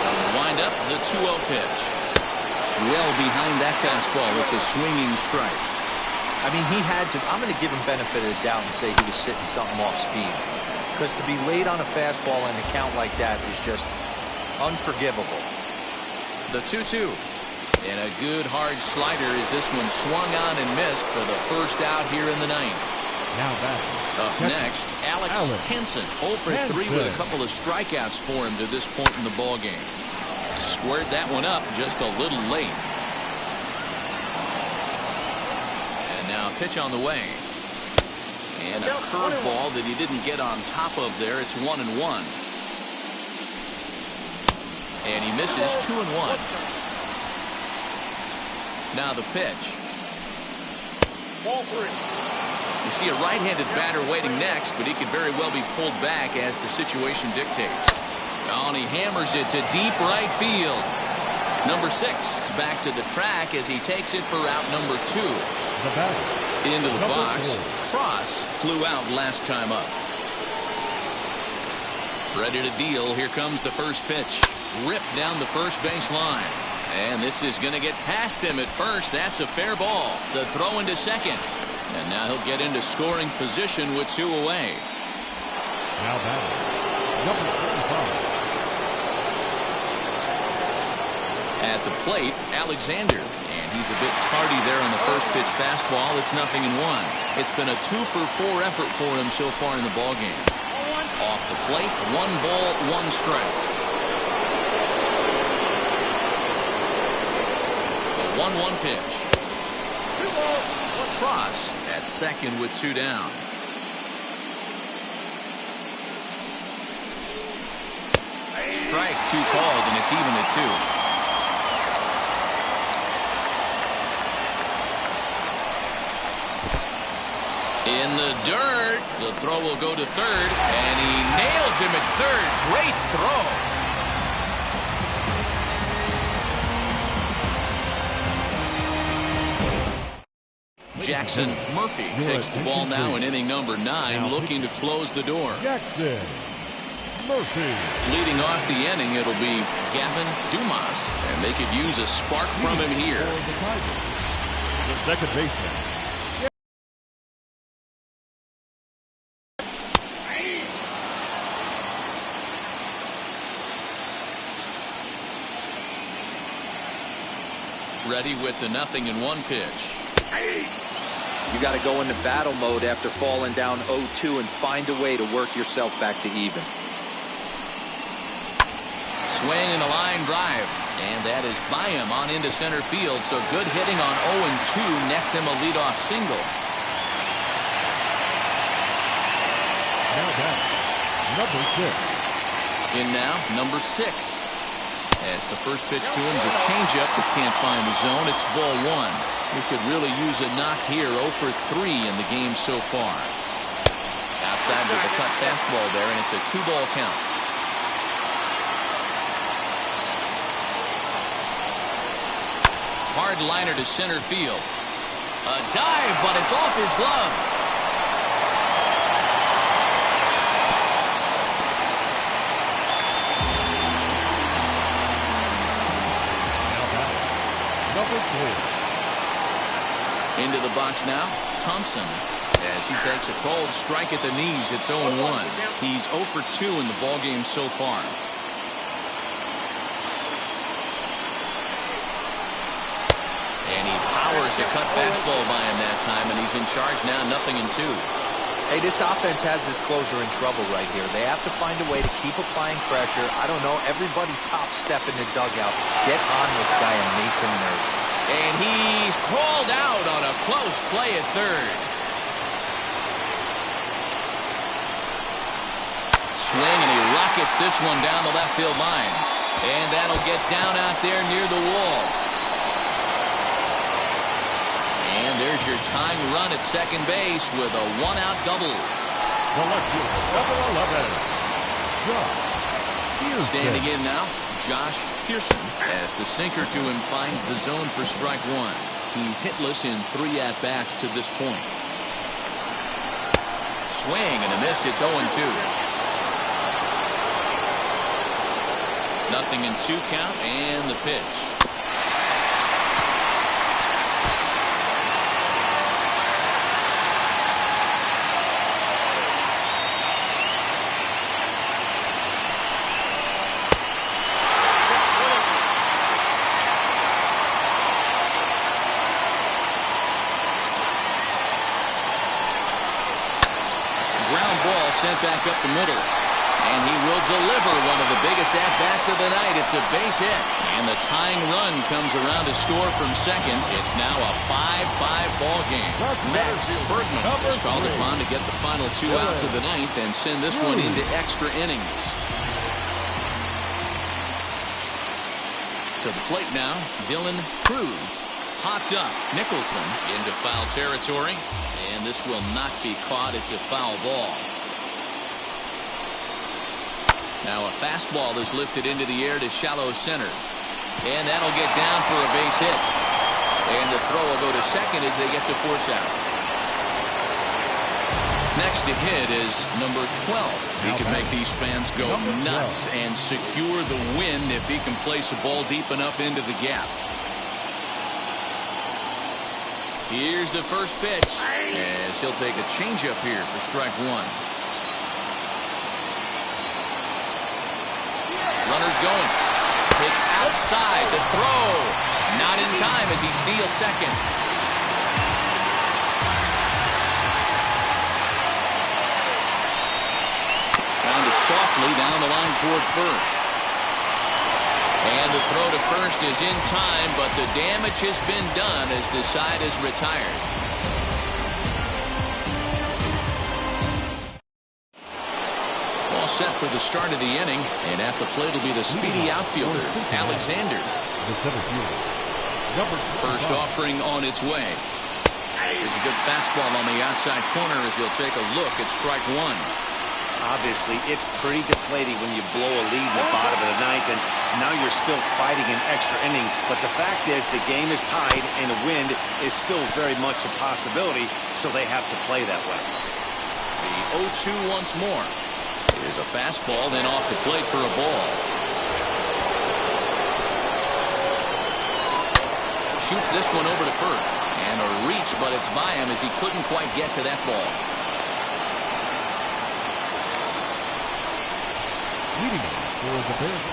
On the windup, the 2-0 pitch. Well behind that fastball. It's a swinging strike. I mean, he had to. I'm going to give him benefit of the doubt and say he was sitting something off speed. Because to be late on a fastball and a count like that is just unforgivable. The 2-2. And a good hard slider as this one swung on and missed for the first out here in the 9th. Now back. Up next, Alex Henson. 0 for 3 with a couple of strikeouts for him to this point in the ballgame. Squared that one up just a little late. And now a pitch on the way. And a curveball that he didn't get on top of there. It's 1-1. And he misses 2-1. Now the pitch. Ball 3. You see a right-handed batter waiting next, but he could very well be pulled back as the situation dictates. Oh, and he hammers it to deep right field. Number 6 is back to the track as he takes it for out number 2. Into the box. Cross flew out last time up. Ready to deal. Here comes the first pitch. Ripped down the first base line. And this is going to get past him at first. That's a fair ball. The throw into second. And now he'll get into scoring position with 2 away. Now batting, number 45. At the plate, Alexander. And he's a bit tardy there on the first pitch fastball. It's 0-1. It's been a 2-for-4 effort for him so far in the ballgame. Off the plate, 1 ball, 1 strike. The 1-1 pitch. Cross at second with 2 down. Strike 2 called, and it's even at 2. In the dirt, the throw will go to third, and he nails him at third. Great throw. Jackson Murphy takes the ball now in inning number 9, looking to close the door. Jackson Murphy. Leading off the inning, it'll be Gavin Dumas, and they could use a spark from him here. The second baseman. Ready with the 0-1 pitch. You got to go into battle mode after falling down 0-2 and find a way to work yourself back to even. Swing and a line drive. And that is by him on into center field. So good hitting on 0-2 nets him a leadoff single. Now down, number 6. In now, number 6. As the first pitch to him is a changeup that can't find the zone. It's ball 1. We could really use a knock here. 0 for 3 in the game so far. Outside with the cut fastball there, and it's a 2-ball count. Hard liner to center field. A dive, but it's off his glove. Number 3. Into the box now, Thompson. As he takes a cold strike at the knees, it's 0-1. He's 0 for 2 in the ballgame so far. And he powers the cut fastball by him that time, and he's in charge now, 0-2. Hey, this offense has this closer in trouble right here. They have to find a way to keep applying pressure. I don't know, everybody top step in the dugout. Get on this guy and make him nervous. And he's called out on a close play at third. Swing, and he rockets this one down the left field line. And that'll get down out there near the wall. And there's your tying run at second base with a 1-out double. The left fielder, number 11. Josh Pearson. Standing in now, Josh Pearson, as the sinker to him finds the zone for strike 1. He's hitless in 3 at-bats to this point. Swing and a miss. It's 0-2. 0-2 count, and the pitch. Sent back up the middle. And he will deliver one of the biggest at-bats of the night. It's a base hit. And the tying run comes around to score from second. It's now a 5-5 ball game. Max Bergman is called upon to get the final 2 outs of the ninth and send this one into extra innings. To the plate now, Dylan Cruz. Hopped up. Nicholson into foul territory. And this will not be caught. It's a foul ball. Now a fastball is lifted into the air to shallow center. And that'll get down for a base hit. And the throw will go to second as they get to force out. Next to hit is number 12. He can make these fans go nuts and secure the win if he can place a ball deep enough into the gap. Here's the first pitch as he'll take a changeup here for strike 1. Runners going. Pitch outside. The throw. Not in time as he steals second. Grounded softly down the line toward first. And the throw to first is in time, but the damage has been done as the side is retired. Set for the start of the inning, and at the plate will be the speedy outfielder, Alexander. The center fielder, number 25. First offering on its way. There's a good fastball on the outside corner as you'll take a look at strike 1. Obviously, it's pretty deflating when you blow a lead in the bottom of the ninth, and now you're still fighting in extra innings. But the fact is, the game is tied, and a win is still very much a possibility, so they have to play that way. The 0-2 once more. Is a fastball, then off the plate for a ball. Shoots this one over to first. And a reach, but it's by him as he couldn't quite get to that ball. Leading for the Bears,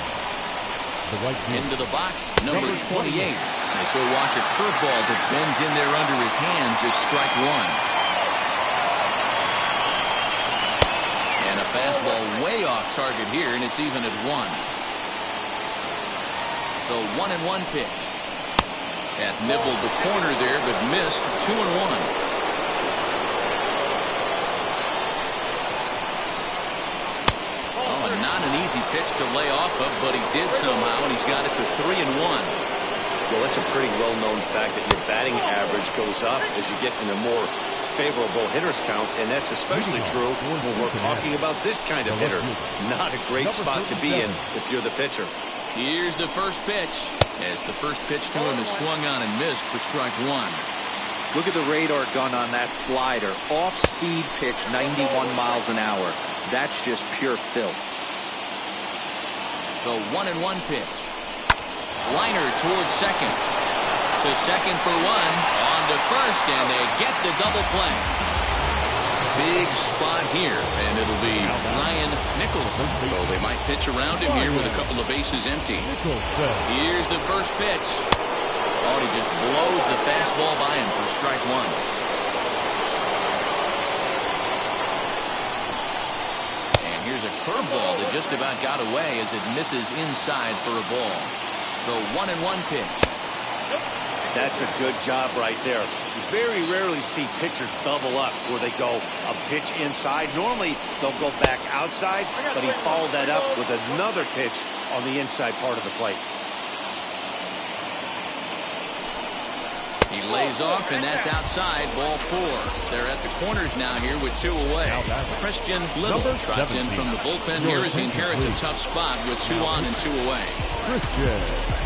the right field. Into the box, number 28. And so watch a curveball that bends in there under his hands. It's strike one. And a fastball way off target here, and it's even at one. The 1-1 pitch. That nibbled the corner there, but missed. 2-1. Not an easy pitch to lay off of, but he did somehow, and he's got it to 3-1. Well, that's a pretty well-known fact that your batting average goes up as you get into more favorable hitters counts, and that's especially true when we're talking about this kind of hitter. Not a great spot to be in if you're the pitcher. Here's the first pitch, as the first pitch to him is swung on and missed for strike one. Look at the radar gun on that slider. Off-speed pitch, 91 miles an hour. That's just pure filth. The 1-1 pitch. Liner towards second. To second for one. On to first, and they get the double play. Big spot here, and it'll be Ryan Nicholson. So they might pitch around him here with a couple of bases empty. Here's the first pitch. Oh, he just blows the fastball by him for strike one. Here's a curveball that just about got away as it misses inside for a ball. The 1-1 pitch. That's a good job right there. You very rarely see pitchers double up where they go a pitch inside. Normally they'll go back outside, but he followed that up with another pitch on the inside part of the plate. He lays off, and that's outside, ball four. They're at the corners now here with two away. Christian Little trots in from the bullpen here as he inherits a tough spot with two on and two away.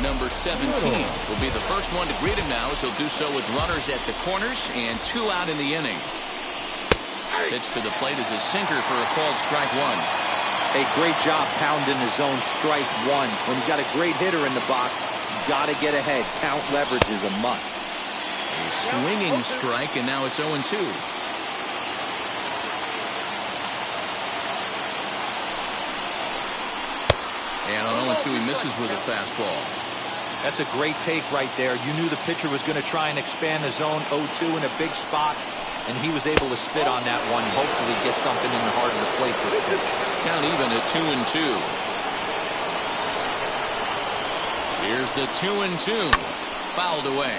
Number 17 will be the first one to greet him now, as he'll do so with runners at the corners and two out in the inning. Pitch to the plate is a sinker for a called strike one. A great job pounding his own strike one. When you got a great hitter in the box, you got to get ahead. Count leverage is a must. A swinging strike, and now it's 0-2. And on 0-2, he misses with a fastball. That's a great take right there. You knew the pitcher was going to try and expand the zone. 0-2 in a big spot, and he was able to spit on that one. Hopefully get something in the heart of the plate this pitch. Count even at 2-2. Here's the 2-2. Fouled away.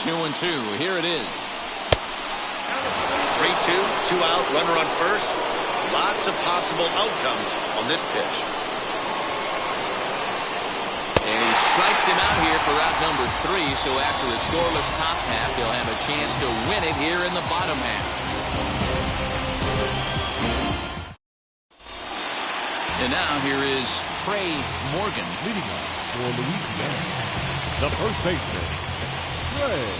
Two and two. Here it is. 3-2, two out, runner on first. Lots of possible outcomes on this pitch. And he strikes him out here for out number 3. So after a scoreless top half, they'll have a chance to win it here in the bottom half. And now here is Trey Morgan leading off for Louisiana. The first baseman.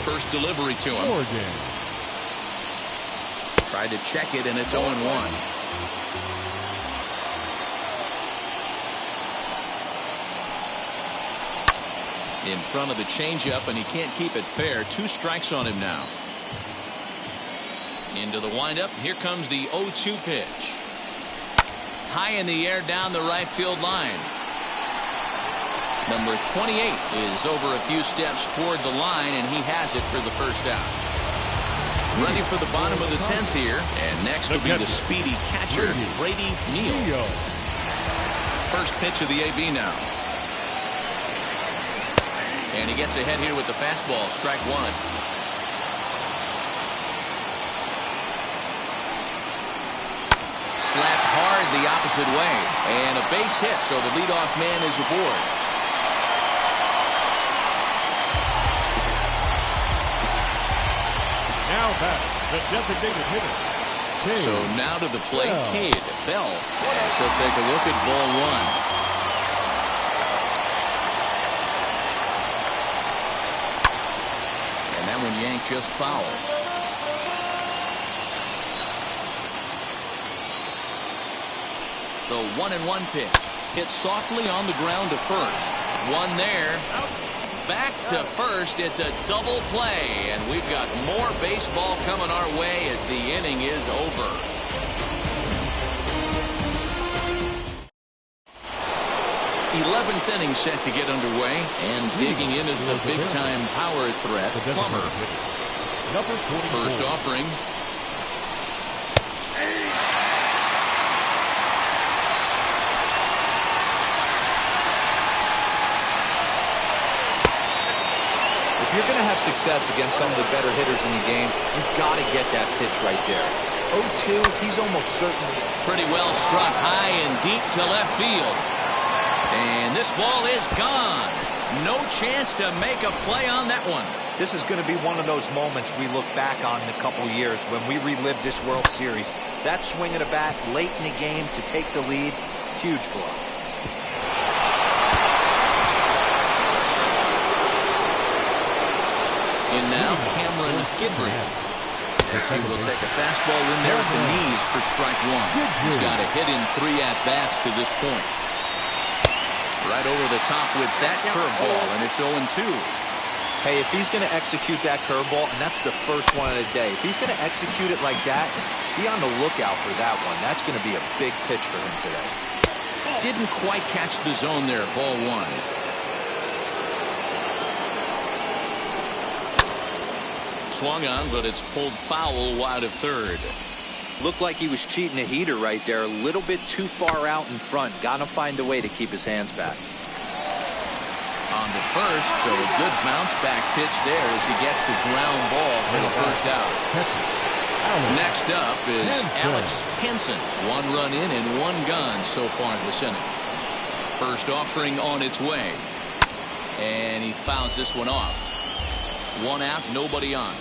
First delivery to him. Morgan. Tried to check it, and it's 0-1. In front of the changeup, and he can't keep it fair. 2 strikes on him now. Into the windup. Here comes the 0-2 pitch. High in the air down the right field line. Number 28 is over a few steps toward the line, and he has it for the first out. Ready for the bottom of the 10th here, and next will be the speedy catcher, Brady Neal. First pitch of the AB now. And he gets ahead here with the fastball, strike one. Slapped hard the opposite way, and a base hit, so the leadoff man is aboard. Now back, the designated hitter. So now to the plate, Cade Bell. As he'll take a look at ball one. And that one yanked just foul. The 1-1 pitch. Hit softly on the ground to first. One there. Back to first. It's a double play, and we've got more baseball coming our way as the inning is over. 11th inning set to get underway, and digging in is the big-time power threat, Plummer. Number 44. First offering. If you're going to have success against some of the better hitters in the game, you've got to get that pitch right there. 0-2, he's almost certain. Pretty well struck high and deep to left field. And this ball is gone. No chance to make a play on that one. This is going to be one of those moments we look back on in a couple of years when we relive this World Series. That swing of the bat late in the game to take the lead, huge blow. And now Cameron Guidry. As he will take a fastball in there at the knees for strike one. He's got a hit in 3 at-bats to this point. Right over the top with that curveball, and it's 0-2. Hey, if he's going to execute that curveball, and that's the first one of the day, if he's going to execute it like that, be on the lookout for that one. That's going to be a big pitch for him today. Didn't quite catch the zone there, ball 1. Swung on, but it's pulled foul wide of third. Looked like he was cheating a heater right there. A little bit too far out in front. Got to find a way to keep his hands back. On to first, so a good bounce back pitch there as he gets the ground ball for the first out. Next up is Alex Henson. 1 run in and 1 gone so far this inning. First offering on its way. And he fouls this one off. 1 out, nobody on.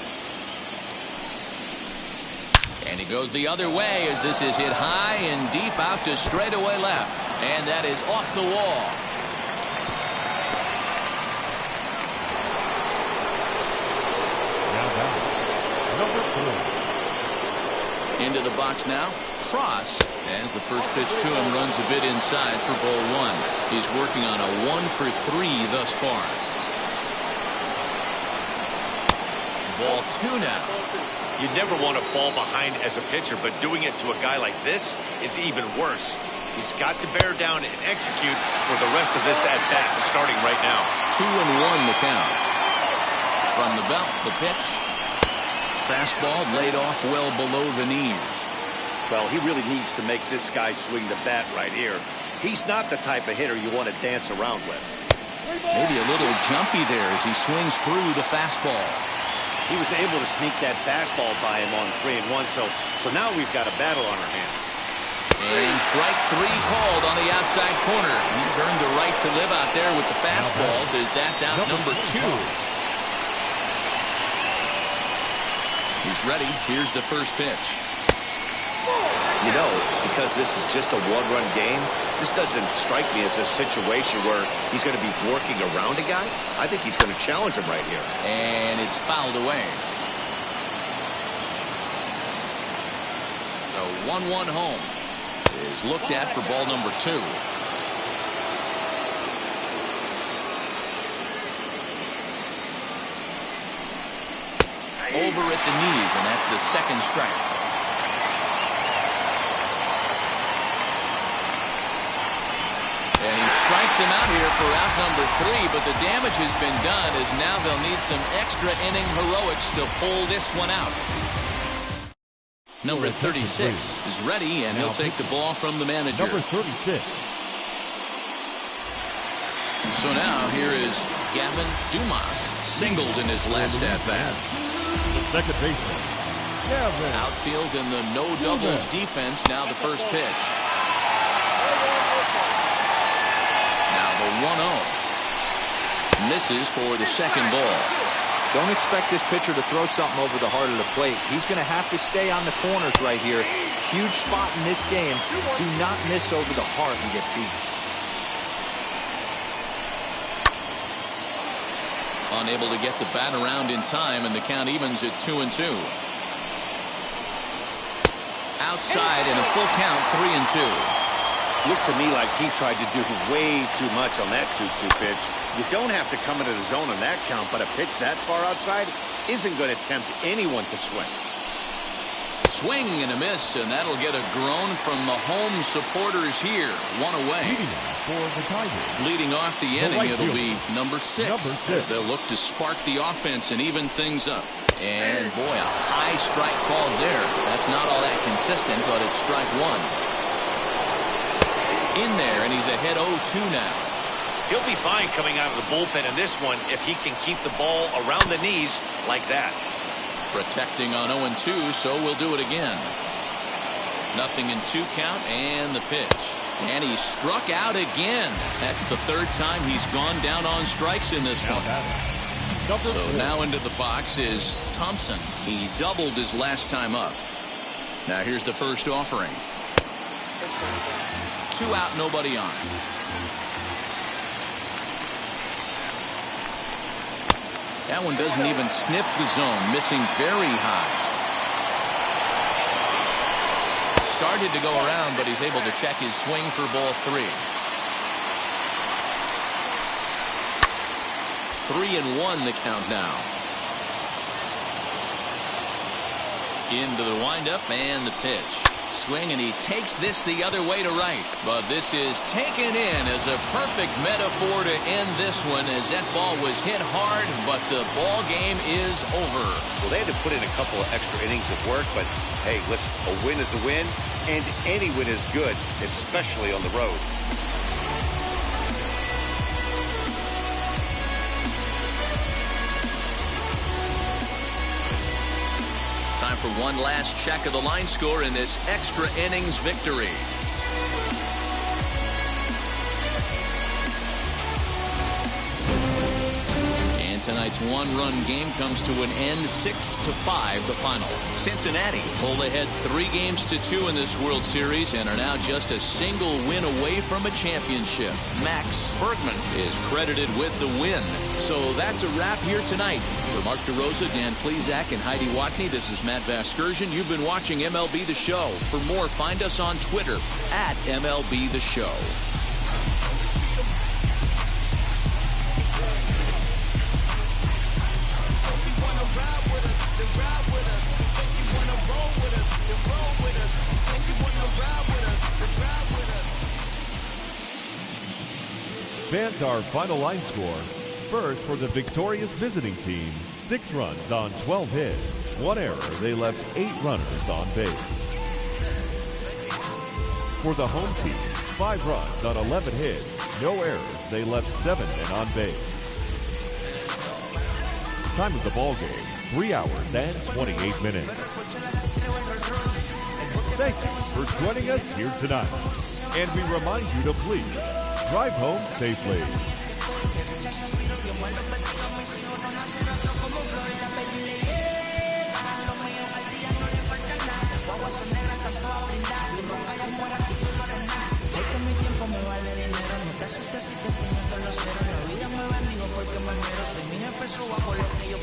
And he goes the other way as this is hit high and deep out to straightaway left. And that is off the wall. Now down. Number 4. Into the box now. Cross, as the first pitch to him runs a bit inside for ball 1. He's working on a 1 for 3 thus far. Ball 2 now. You never want to fall behind as a pitcher, but doing it to a guy like this is even worse. He's got to bear down and execute for the rest of this at-bat, starting right now. 2-1 the count. From the belt, the pitch. Fastball laid off well below the knees. Well, he really needs to make this guy swing the bat right here. He's not the type of hitter you want to dance around with. Maybe a little jumpy there as he swings through the fastball. He was able to sneak that fastball by him on 3-1, so now we've got a battle on our hands. And strike 3 called on the outside corner. He's earned the right to live out there with the fastballs as that's out number 2. He's ready. Here's the first pitch. You know, because this is just a 1-run game, this doesn't strike me as a situation where he's going to be working around a guy. I think he's going to challenge him right here. And it's fouled away. The 1-1 home is looked at for ball number 2. Over at the knees, and that's the second strike. And he strikes him out here for out number 3, but the damage has been done as now they'll need some extra inning heroics to pull this one out. Number 36 is ready, and he'll take the ball from the manager. Number 36. So now here is Gavin Dumas, singled in his last at-bat. The second baseman. Gavin. Outfield in the no-doubles defense, now the first pitch. Now the 1-0. Misses for the second ball. Don't expect this pitcher to throw something over the heart of the plate. He's going to have to stay on the corners right here. Huge spot in this game. Do not miss over the heart and get beat. Unable to get the bat around in time, and the count evens at 2-2. Outside and a full count, 3-2. Looked to me like he tried to do way too much on that 2-2 pitch. You don't have to come into the zone on that count, but a pitch that far outside isn't going to tempt anyone to swing. swing and a miss, and that'll get a groan from the home supporters here. One away. For the Tigers. Leading off the inning, right it'll fielder. be number 6. They'll look to spark the offense and even things up. And boy, a high strike called there. That's not all that consistent, but it's strike 1. In there, and he's ahead 0-2 now. He'll be fine coming out of the bullpen in this one if he can keep the ball around the knees like that. Protecting on 0-2, so we'll do it again. Nothing in 2 count, and the pitch. And he struck out again. That's the 3rd time he's gone down on strikes in this one. So now into the box is Thompson. He doubled his last time up. Now here's the first offering. 2 out, nobody on. That one doesn't even sniff the zone, missing very high. Started to go around, but he's able to check his swing for ball 3. 3-1 the count now. Into the windup and the pitch. Swing, and he takes this the other way to right. But this is taken in as a perfect metaphor to end this one, as that ball was hit hard, but the ball game is over. Well, they had to put in a couple of extra innings of work, but hey, listen, a win is a win, and any win is good, especially on the road. Time for one last check of the line score in this extra innings victory. And tonight's one-run game comes to an end, 6-5 the final. Cincinnati pulled ahead 3-2 in this World Series and are now just a single win away from a championship. Max Bergman is credited with the win. So that's a wrap here tonight. For Mark DeRosa, Dan Plesac, and Heidi Watney, this is Matt Vasgersian. You've been watching MLB The Show. For more, find us on Twitter at MLB The Show. Fans, our final line score. First, for the victorious visiting team, 6 runs on 12 hits. 1 error, they left 8 runners on base. For the home team, 5 runs on 11 hits. No errors, they left 7 men on base. Time of the ball game, 3 hours and 28 minutes. Thank you for joining us here tonight. And we remind you to please drive home safely. Porque me mero, soy mi jefe, suba por lo que yo